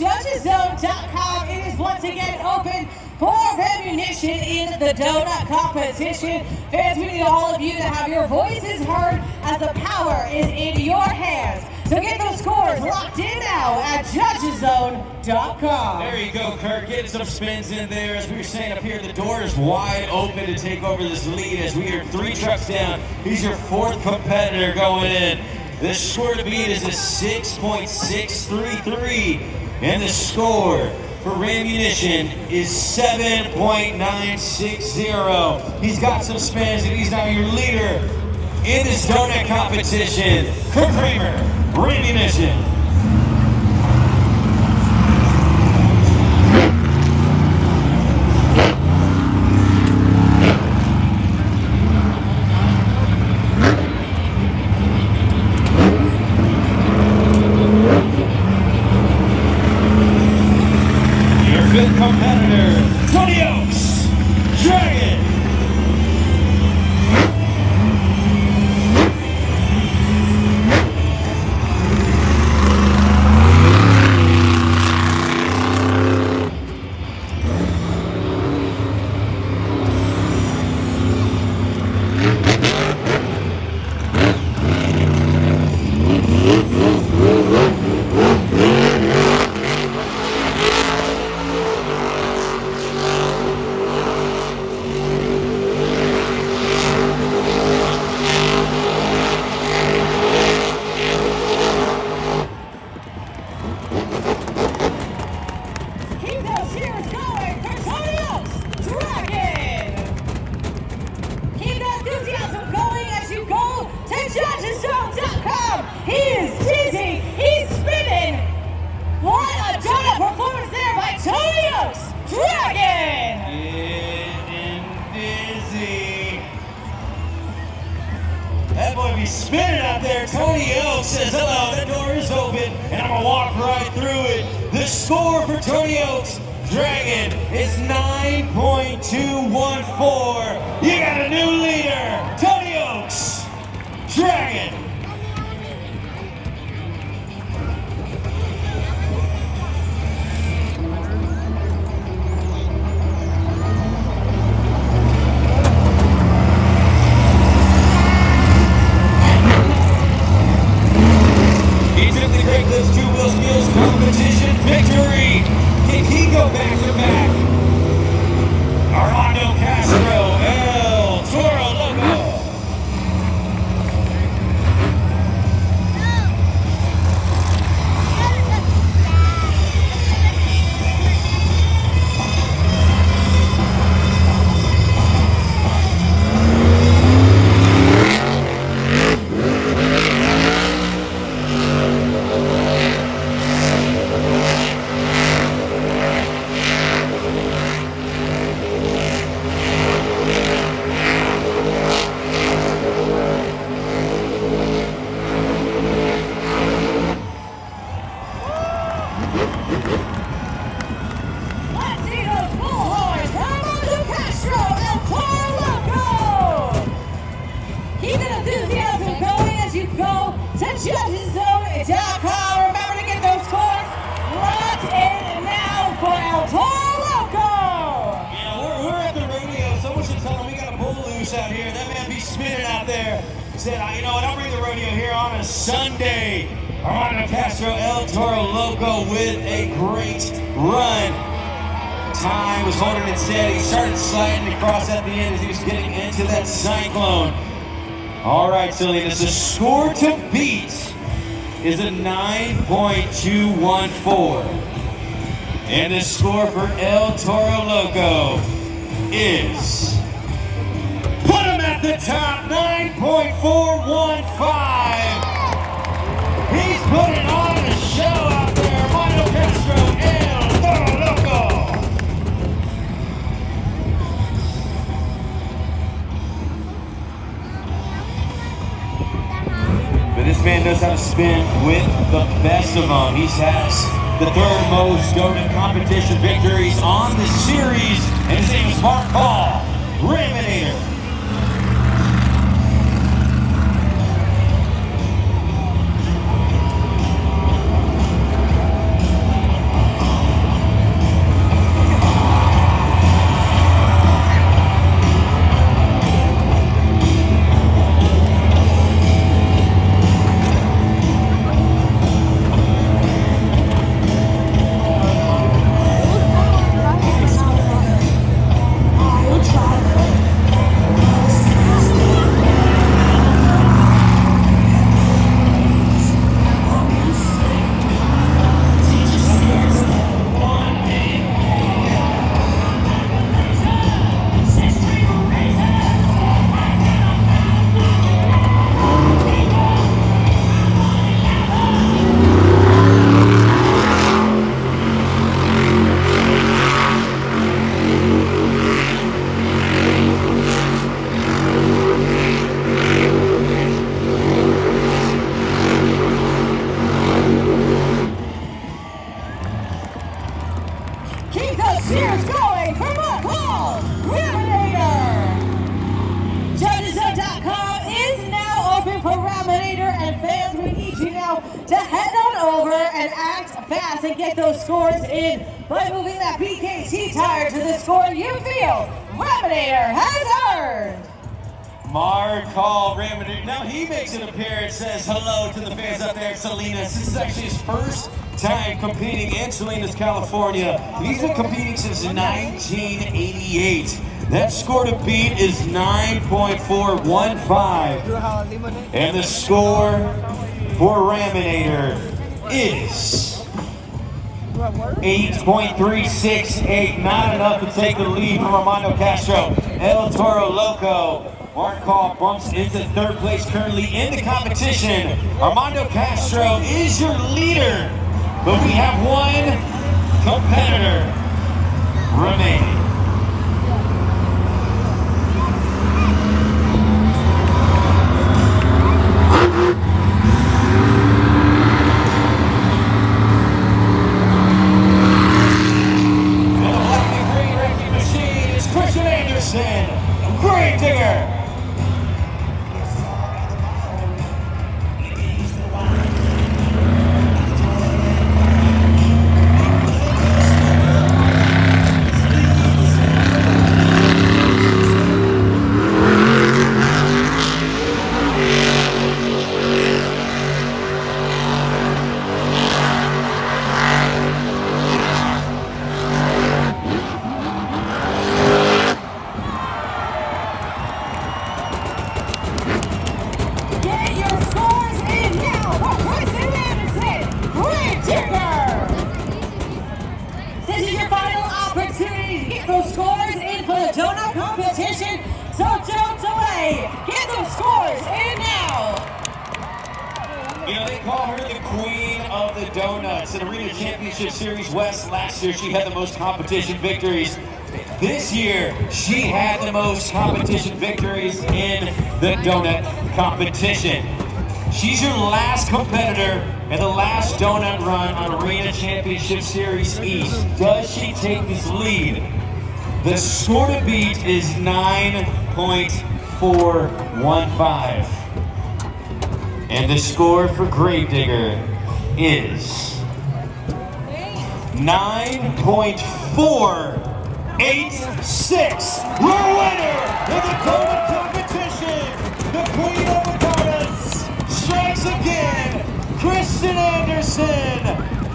JudgesZone.com. It is once again open for ammunition in the donut competition. Fans, we need all of you to have your voices heard as the power is in your hands. So get those scores locked in now at JudgesZone.com. There you go, Kirk. Getting some spins in there. As we were saying up here, the door is wide open to take over this lead as we are 3 trucks down. He's your 4th competitor going in. The score to beat is a 6.633, and the score for ammunition is 7.960. He's got some spins, and he's now your leader in this donut competition. Kirk Kramer, ammunition. Competitor, Tony Oaks, Dragon. That boy be spinning out there. Tony Oaks says, hello, the door is open, and I'm going to walk right through it. The score for Tony Oaks, Dragon, is 9.214. You got a new leader, Tony Oaks, Dragon. Competition victory. Can he go back to back? Armando Castro, El Toro Loco. said, you know what, I'll bring the rodeo here on a Sunday. Armando Castro, El Toro Loco with a great run. Time was holding it steady. He started sliding across at the end as he was getting into that cyclone. All right, Salinas, the score to beat is a 9.214. And the score for El Toro Loco is, put him at the top, 9.415. He's putting on a show out there, Armando Castro, El Toro Loco. But this man knows how to spin with the best of them. He has the third most donut competition victories on the series, and his name is Mark Paul, Raminator. Keep those cheers going for Mark Paul, Raminator! Judgeszone.com is now open for Raminator, and fans, we need you now to head on over and act fast and get those scores in by moving that BKT tire to the score you feel Raminator has earned. Mark Paul Raminator. Now he makes an appearance, says hello to the fans out there in Salinas. This is actually his first time competing in Salinas, California. He's been competing since 1988. That score to beat is 9.415. And the score for Raminator is 8.368. Not enough to take the lead from Armando Castro. El Toro Loco. Mark Paul bumps into third place currently in the competition. Armando Castro is your leader, but we have one competitor remaining. And the black and green wrecking machine is Krysten Anderson, Great Digger. Get your scores in now for Krysten Anderson, Great Digger! This is your final opportunity to get those scores in for the donut competition, so don't delay. Get those scores in now. You know, they call her the queen of the donuts. In Arena Championship Series West last year, she had the most competition victories. This year, she had the most competition victories in the donut competition. She's your last competitor and the last donut run on Arena Championship Series East. Does she take this lead? The score to beat is 9.415. And the score for Great Digger is 9.486. Your winner in the donut competition, the the queen of the donuts, strikes again, Krysten Anderson,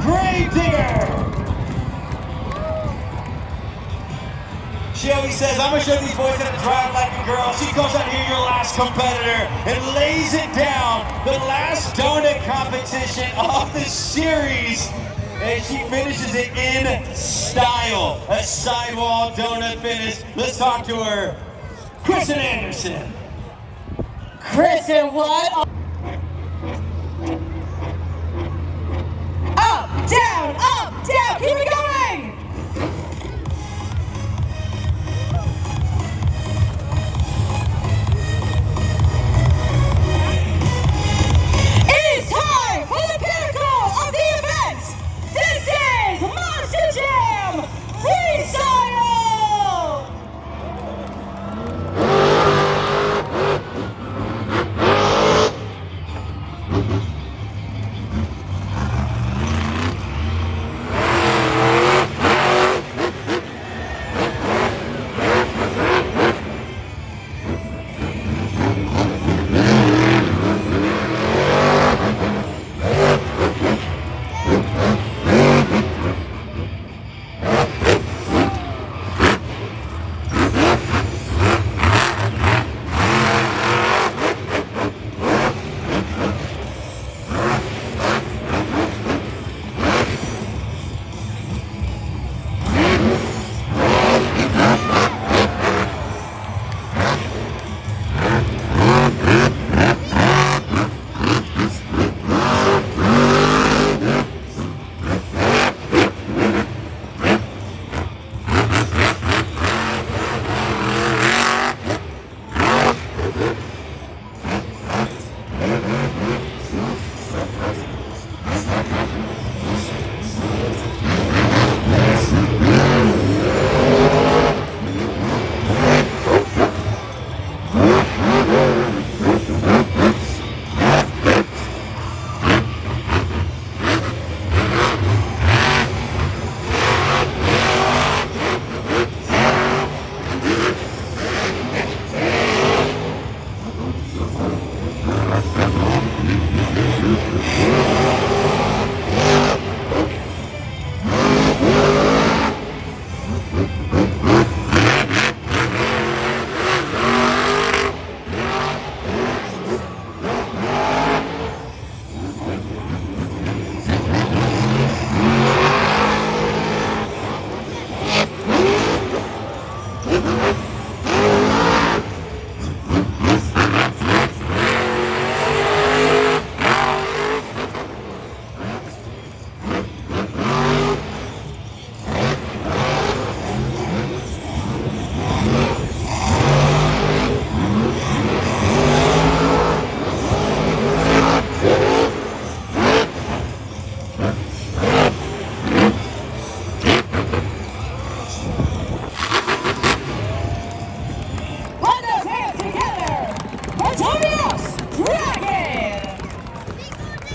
Grave Digger. She always says, I'm gonna show these boys how to drive like a girl. She goes out here, your last competitor, and lays it down. The last donut competition of the series. And she finishes it in style. A sidewall donut finish. Let's talk to her. Krysten Anderson. Krysten, what? Up, down, keep it going! It is time for the pinnacle of the event! This is Monster Jam Freestyle!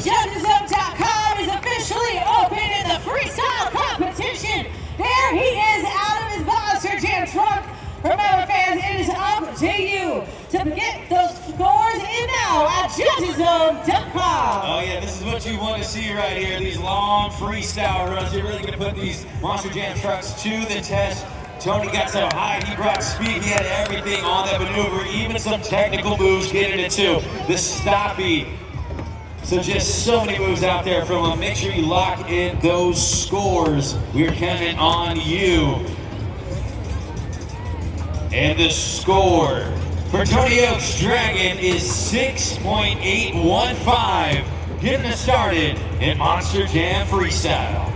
JudgesZone.com is officially open in the freestyle competition. There he is out of his Monster Jam truck. Remember, fans, it is up to you to get those scores in now at JudgesZone.com. Oh yeah, this is what you want to see right here. These long freestyle runs. You're really going to put these Monster Jam trucks to the test. Tony got some height, he brought speed, he had everything on that maneuver, even some technical moves getting it too. The stoppy. So just so many moves out there from him. Make sure you lock in those scores. We're counting on you. And the score for Tony Oak's Dragon is 6.815. Getting us started in Monster Jam Freestyle.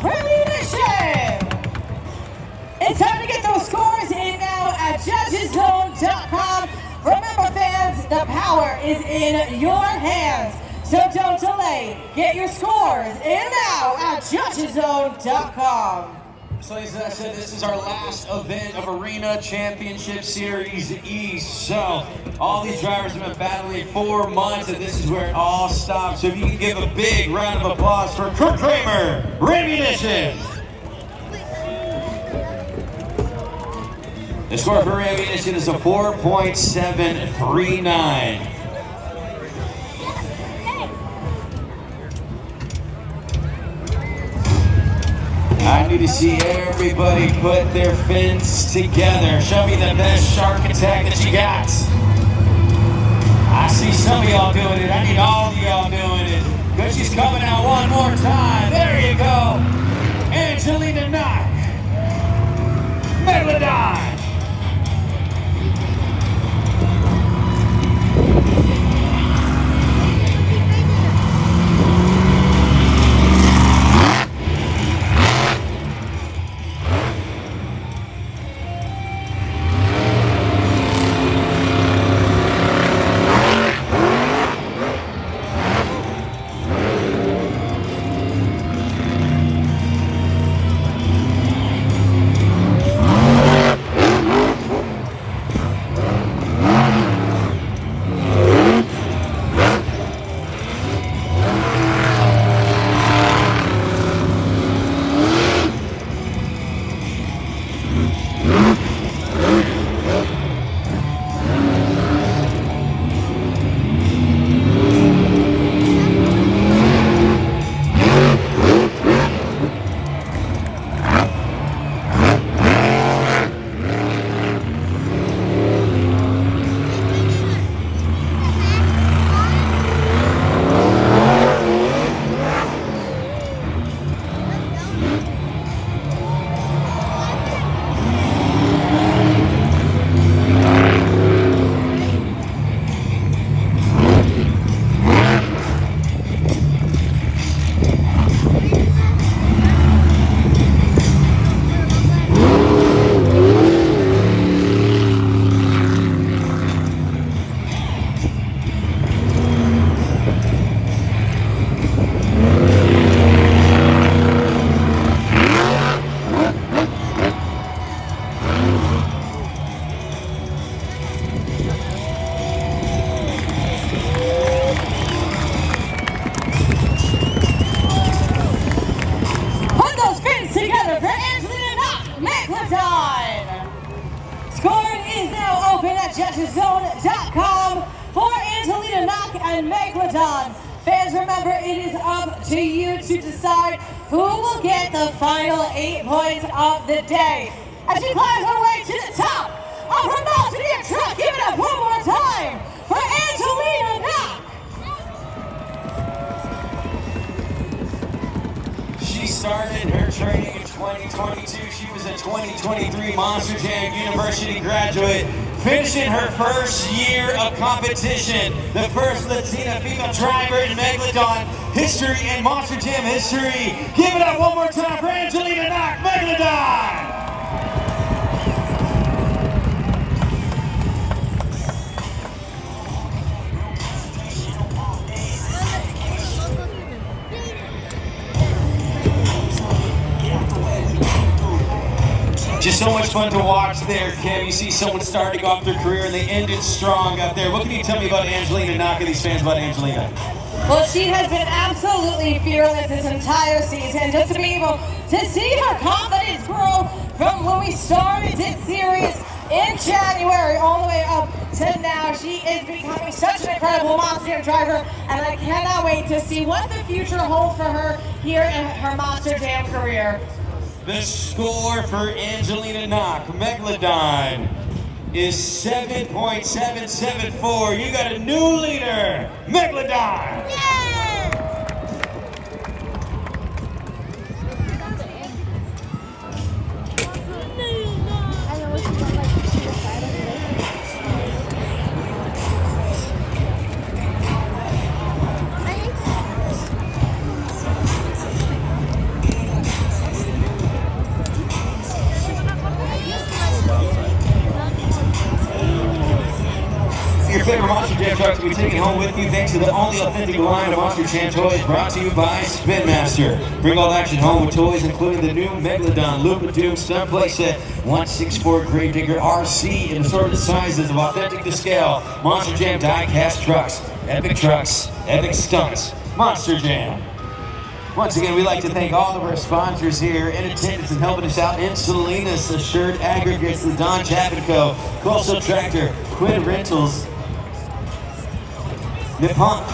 Revolution. It's time to get those scores in now at judgeszone.com. Remember, fans, the power is in your hands. So don't delay. Get your scores in now at judgeszone.com. So as I said, this is our last event of Arena Championship Series East. So all these drivers have been battling 4 months, and this is where it all stops. So if you can give a big round of applause for Kurt Kramer, Revolution. The score for Revolution is a 4.739. I need to see everybody put their fins together. Show me the best shark attack that you got. I see some of y'all doing it. I need all of y'all doing it. But she's coming out one more time. There you go. Angelina Knock. Megalodon. judgeszone.com for Angelina Knock and Megalodon. Fans, remember, it is up to you to decide who will get the final 8 points of the day. As she climbs her way to the top of her multi-year truck, give it up one more time for Angelina Knock. She started her training in 2022. She was a 2023 Monster Jam University graduate, finishing her first year of competition. The first Latina female driver in Megalodon history and Monster Jam history. Give it up one more time for Angelina Knock, Megalodon! Just so much fun to watch there, Kim. You see someone starting off their career and they ended strong out there. What can you tell me about Angelina Knock and these fans about Angelina? Well, she has been absolutely fearless this entire season. Just to be able to see her confidence grow from when we started this series in January all the way up to now. She is becoming such an incredible Monster Jam driver, and I cannot wait to see what the future holds for her here in her Monster Jam career. The score for Angelina Knock, Megalodon, is 7.774. You got a new leader, Megalodon! truck to be taken home with you thanks to the only authentic line of Monster Jam toys brought to you by Spin Master. Bring all action home with toys including the new Megalodon Loop of Doom Stunt Playset, 1/64 Gravedigger RC in assorted sizes of authentic to scale Monster Jam die-cast trucks, epic stunts, Monster Jam. Once again, we'd like to thank all of our sponsors here in attendance and helping us out in Salinas, Assured Aggregates, the Don Chapin Co., Coastal Tractor, Quinn Rentals, Deposit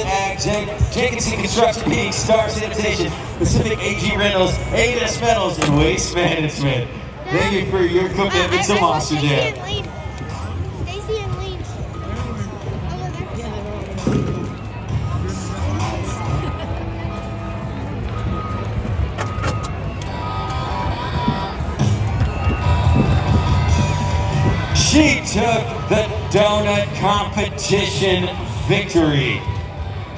Ag, Jenkinson Construction Inc., Star Sanitation, Pacific AG Rentals, A&S Metals, and Waste Management. Thank you for your commitment to Monster Jam. Stacy and Lee. She took the donut competition victory.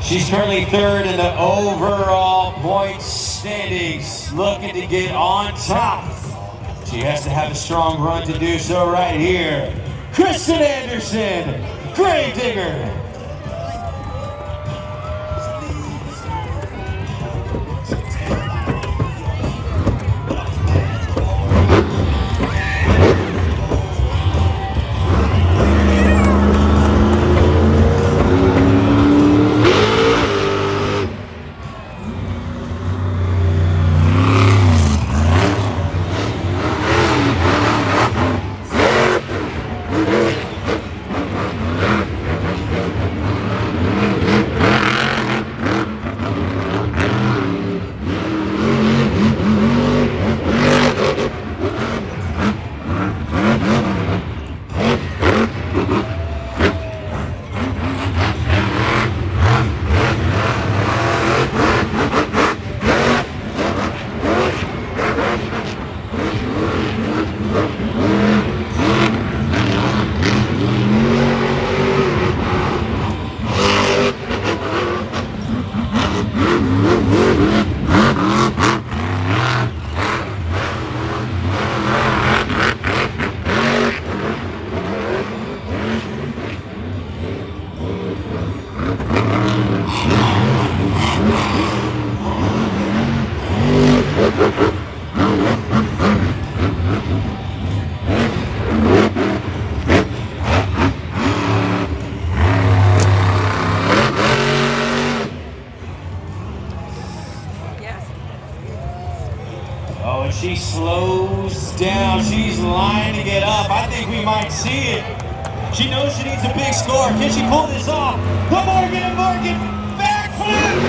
She's currently third in the overall points standings, looking to get on top. She has to have a strong run to do so right here. Krysten Anderson, Gravedigger. Oh, and she slows down. She's lying to get up. I think we might see it. She knows she needs a big score. Can she pull this off? The Morgan & Morgan backflip!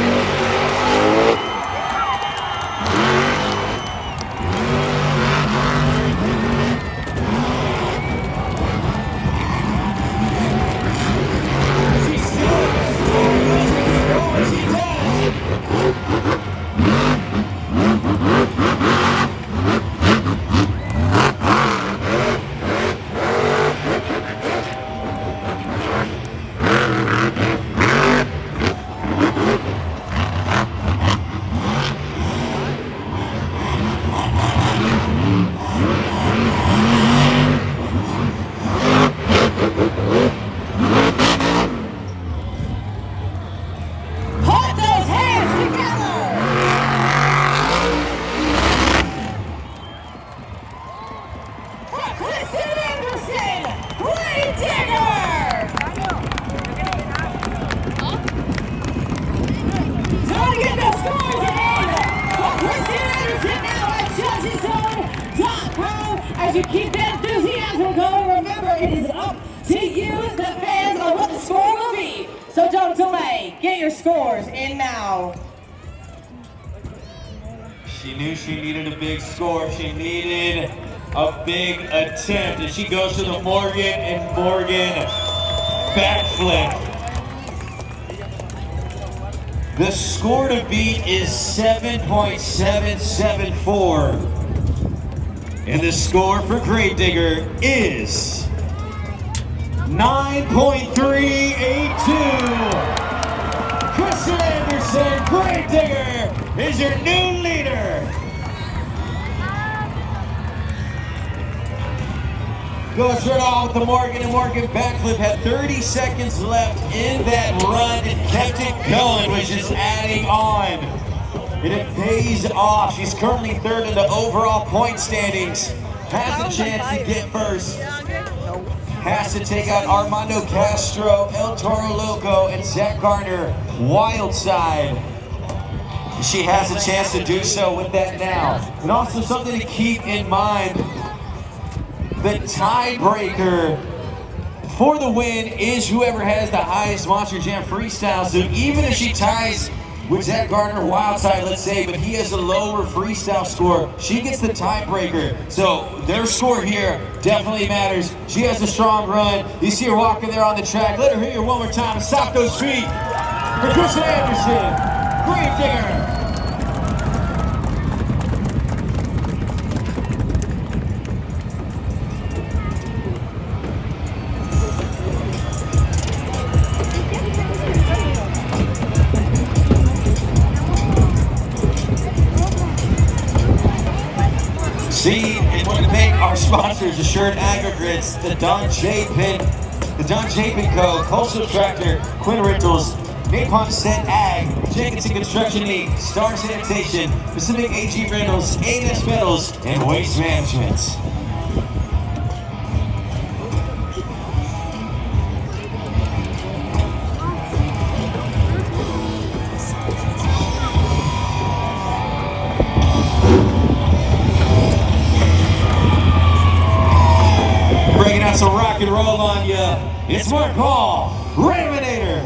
Krysten Anderson, Gravedigger! Don't get the scores in! For Krysten Anderson now at judgeszone.com. As you keep that enthusiasm going, remember it is up to you, the fans, on what the score will be. So don't delay. Get your scores in now. She knew she needed a big score. She needed a big attempt, and she goes to the Morgan & Morgan backflip. The score to beat is 7.774, and the score for Gravedigger is 9.382. Krysten Anderson, Gravedigger, is your new leader. Goes right on with the Morgan and Morgan backflip. Had 30 seconds left in that run and kept it going, was just adding on. And it pays off. She's currently third in the overall point standings. Has a chance to get first. Has to take out Armando Castro, El Toro Loco, and Zach Garner, Wild Side. She has a chance to do so with that now. And also something to keep in mind, the tiebreaker for the win is whoever has the highest Monster Jam freestyle. So even if she ties with Zach Garner, Wildside, let's say, but he has a lower freestyle score, she gets the tiebreaker. So their score here definitely matters. She has a strong run. You see her walking there on the track. Let her hear you one more time and stop those feet for Krysten Anderson, Grave Digger. See, and want to thank our sponsors, Assured Aggregates, the Don Chapin Co., Coastal Tractor, Quinn Rentals, Napalm Set Ag, Jenkinson Construction Inc., Star Sanitation, Pacific AG Rentals, A&S Metals, and Waste Management. Bringing out some rock and roll on ya. It's Mark Hall, Raminator.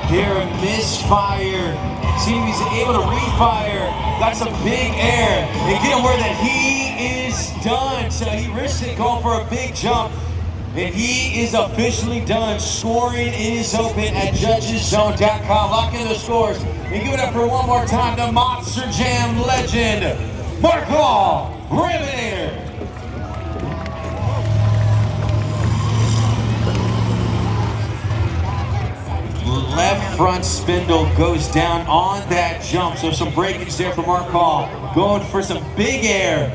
Here, a misfire. See, he's able to refire. Got some big air. And get him where that he is done. So he risked it going for a big jump. And he is officially done. Scoring is open at judgeszone.com. Lock in the scores. And give it up for one more time to Monster Jam legend, Mark Hall, Raminator. Left front spindle goes down on that jump. So some breakage there for Mark Hall. Going for some big air.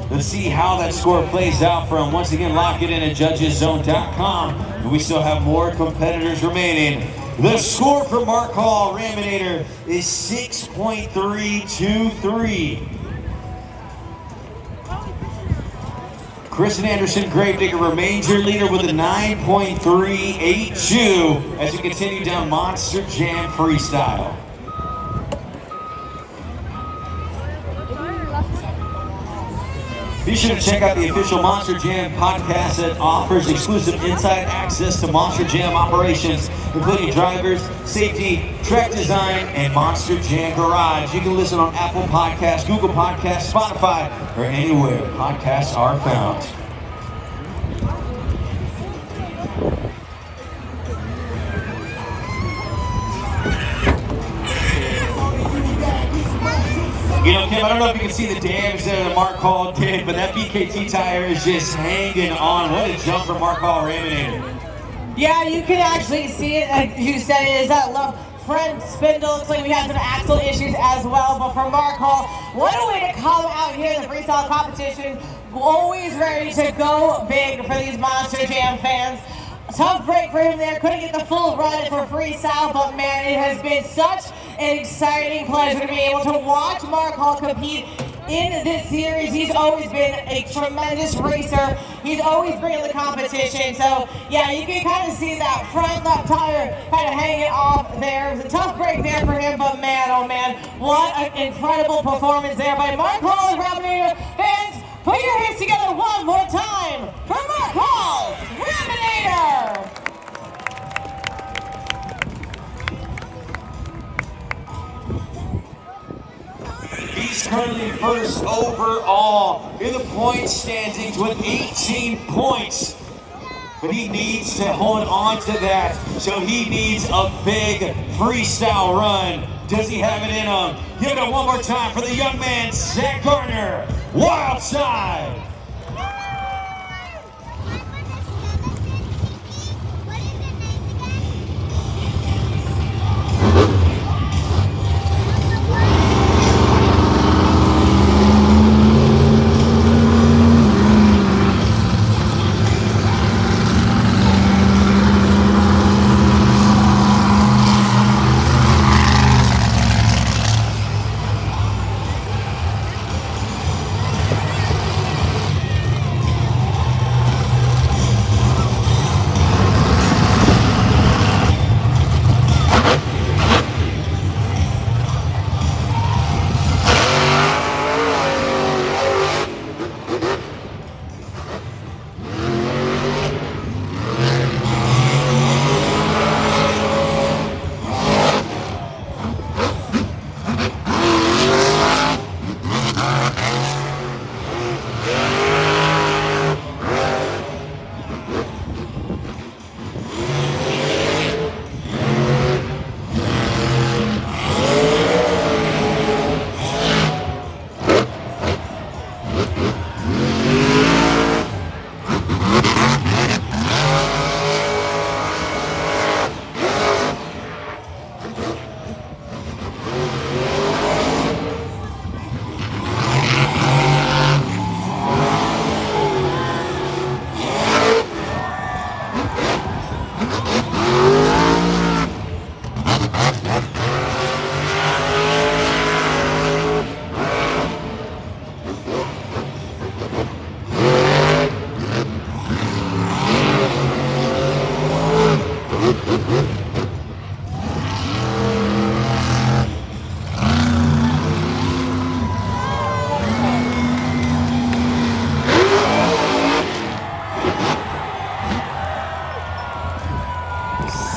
Let's see how that score plays out for him. Once again, lock it in at judgeszone.com. And we still have more competitors remaining. The score for Mark Hall, Raminator, is 6.323. Krysten Anderson, Gravedigger, remains your leader with a 9.382 as we continue down Monster Jam Freestyle. Be sure to check out the official Monster Jam podcast that offers exclusive inside access to Monster Jam operations, including drivers, safety, track design, and Monster Jam Garage. You can listen on Apple Podcasts, Google Podcasts, Spotify, or anywhere podcasts are found. You know, Kim, I don't know if you can see the damage that Mark Hall did, but that BKT tire is just hanging on. What a jump from Mark Hall, Raminator. Yeah, you can actually see it, like you said, it is that left front spindle. Looks like we have some axle issues as well, but for Mark Hall, what a way to come out here in the freestyle competition. Always ready to go big for these Monster Jam fans. Tough break for him there, couldn't get the full run for freestyle, but man, it has been such an exciting pleasure to be able to watch Mark Hall compete in this series. He's always been a tremendous racer. He's always bringing the competition. So yeah, you can kind of see that front left tire kind of hanging off there. It was a tough break there for him, but man, oh man, what an incredible performance there by Mark Hall and Raminator. Fans, put your hands together one more time for Mark Hall, Raminator. He's currently first overall in the point standings with 18 points. But he needs to hold on to that, so he needs a big freestyle run. Does he have it in him? Give it up one more time for the young man, Zach Gardner, Wild Side.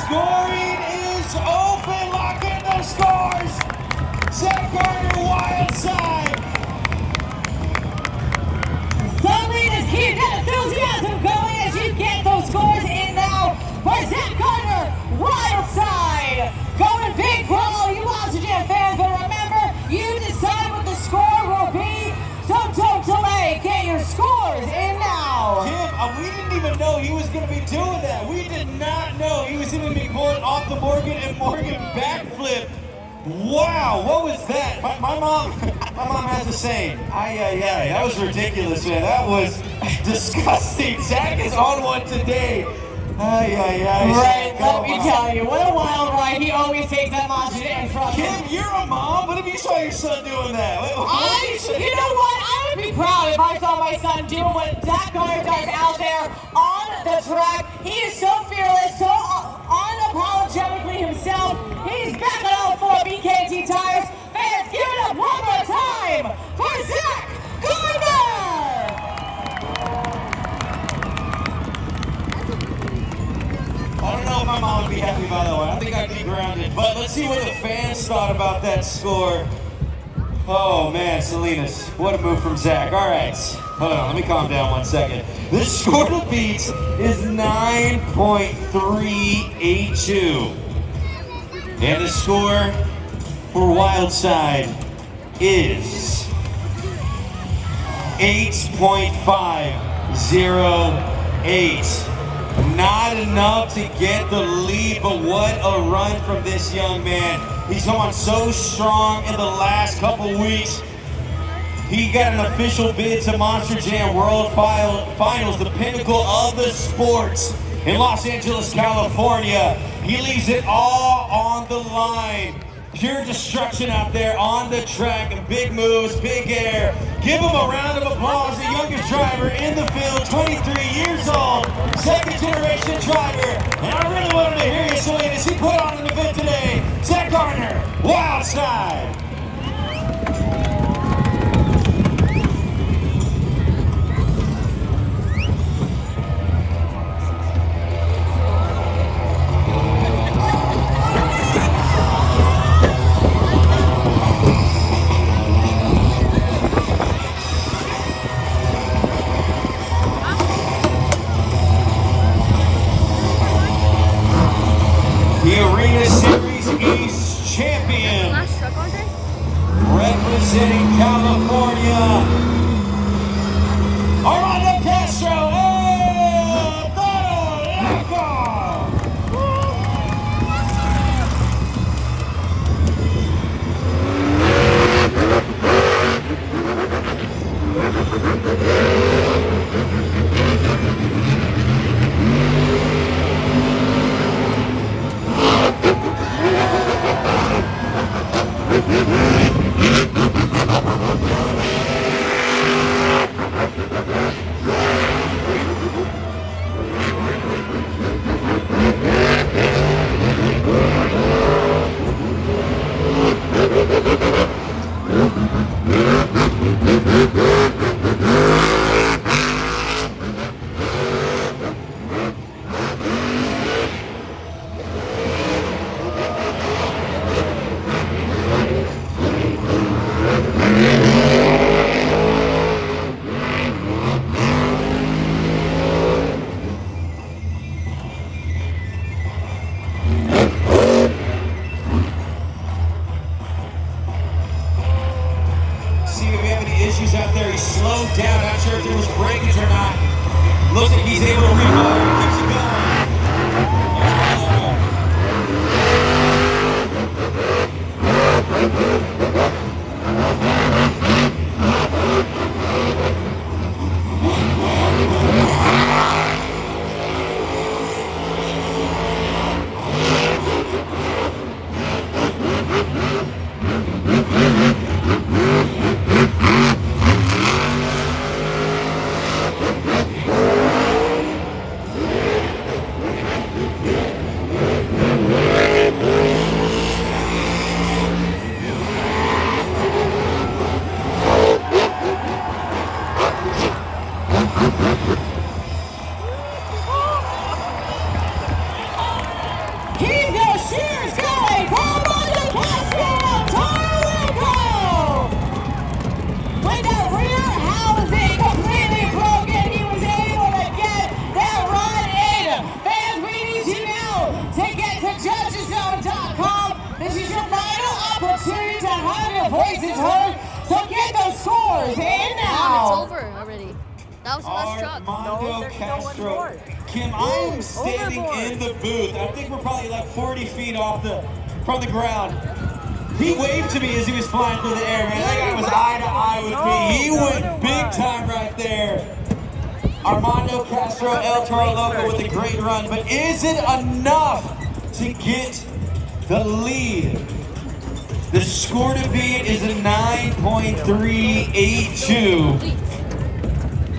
Scoring is open. Lock in the scores. Zach Gardner, Wild Side. Salinas, keep that enthusiasm going as you get those scores in now for Zach Gardner, Wild Side. Going big for all you Monster Jam fans, but remember, you decide what the score will be, so don't delay. Get your scores in now. Tim, we didn't even know he was going to be doing that. We did not know he was going to be pulling off the Morgan and Morgan backflip. Wow, what was that? My mom has the same. That was ridiculous, man. That was disgusting. Zach is on one today. Right, let me tell you, what a wild ride. He always takes that Monster Jam from him. Kim, you're a mom. What if you saw your son doing that? You know what? I would be proud if I saw my son doing what Zach Gardner does out there on the track. He is so fearless, so unapologetically himself. He's back on all four BKT tires. Fans, give it up one more time for Zach Gardner! I don't know if my mom would be happy, by the way. I think I'd be grounded. But let's see what the fans thought about that score. Oh, man, Salinas. What a move from Zach. All right. Hold on. Let me calm down one second. The score to beat is 9.382. And the score for Wild Side is 8.508. Not enough to get the lead, but what a run from this young man. He's come on so strong in the last couple weeks. He got an official bid to Monster Jam World Finals, the pinnacle of the sports in Los Angeles, California. He leaves it all on the line Pure destruction out there on the track. Big moves, big air. Give him a round of applause. The youngest driver in the field, 23 years old, second generation driver. And I really wanted to hear you, Salinas. He put on an event today. Zach Gardner, Wild Side. The Arena Series East champion, Last truck on there? representing California, Armando Castro, El Toro Loco. See if we have any issues out there. He's slowed down. Not sure if there was breakage or not. Looks like he's able to rebound. He keeps it going. Keep those cheers going for Armando Castro, Toro Loco. With that rear housing completely broken, he was able to get that run in. Fans, we need you now to get to judgeszone.com. This is your final opportunity to have your voices heard. So get those scores in It's now. over already. That was the last truck. Armando Castro. Kim, I am standing in the booth. I think we're probably like 40 feet from the ground. He waved to me as he was flying through the air, man. That guy was eye to eye with me. He went big time right there. Armando Castro, El Toro Loco with a great run, but is it enough to get the lead? The score to beat is a 9.382.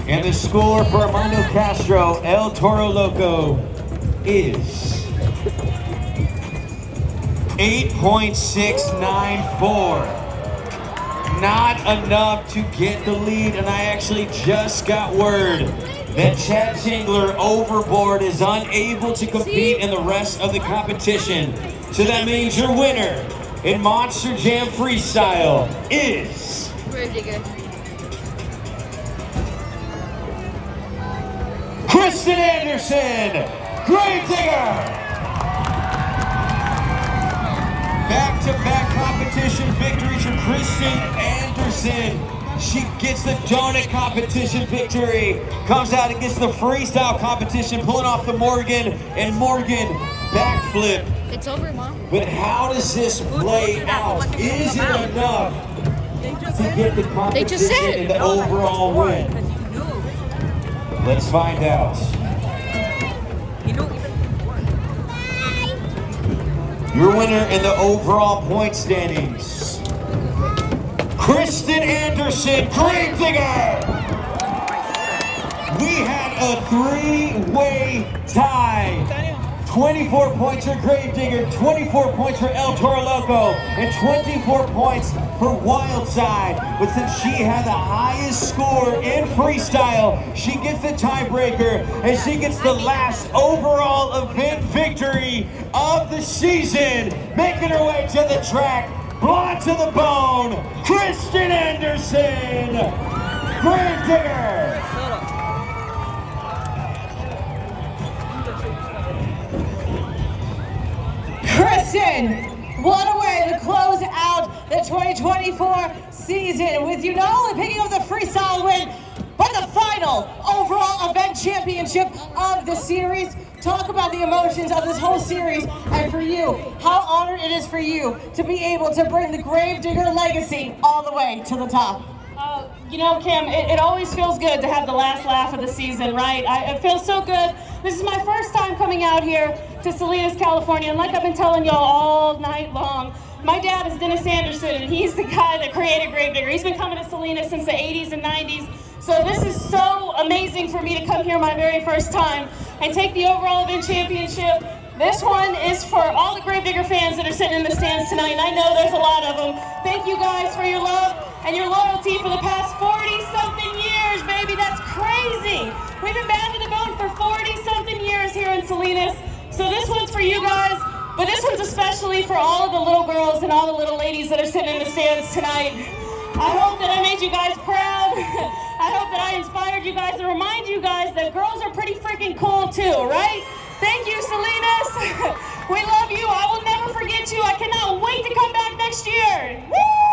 And the score for Armando Castro, El Toro Loco, is 8.694. Not enough to get the lead, and I actually just got word that Chad Chingler overboard is unable to compete in the rest of the competition. So that means your winner in Monster Jam Freestyle is Grave digger. Krysten Anderson, Grave Digger. Back-to-back competition victories for Krysten Anderson. She gets the donut competition victory, comes out and gets the freestyle competition, pulling off the Morgan and Morgan backflip. It's over, Mom. But how does this play out? Is it enough to get the They just said competition it. and the overall win? Let's find out. Your winner in the overall point standings, Krysten Anderson, Gravedigger. We had a three-way tie. 24 points for Gravedigger, 24 points for El Toro Loco, and 24 points for Wildside. But since she had the highest score in freestyle, she gets the tiebreaker, and she gets the last overall event victory of the season. Making her way to the track, blonde to the bone, Krysten Anderson, Gravedigger. Krysten, what a way to close out the 2024 season with you not only picking up the freestyle win, but the final overall event championship of the series. Talk about the emotions of this whole series, and for you, how honored it is for you to be able to bring the Gravedigger legacy all the way to the top. You know, Kim, it always feels good to have the last laugh of the season, right? It feels so good. This is my first time coming out here to Salinas, California, and like I've been telling y'all all night long, my dad is Dennis Anderson, and he's the guy that created Gravedigger. He's been coming to Salinas since the 80s and 90s, so this is so amazing for me to come here my very first time and take the overall event championship. This one is for all the Gravedigger fans that are sitting in the stands tonight, and I know there's a lot of them. Thank you guys for your love and your loyalty for the past 40-something years, baby. That's crazy. We've been bad to the bone for 40-something years here in Salinas. So this one's for you guys, but this one's especially for all of the little girls and all the little ladies that are sitting in the stands tonight. I hope that I made you guys proud. I hope that I inspired you guys and remind you guys that girls are pretty freaking cool too, right? Thank you, Salinas. We love you. I will never forget you. I cannot wait to come back next year. Woo!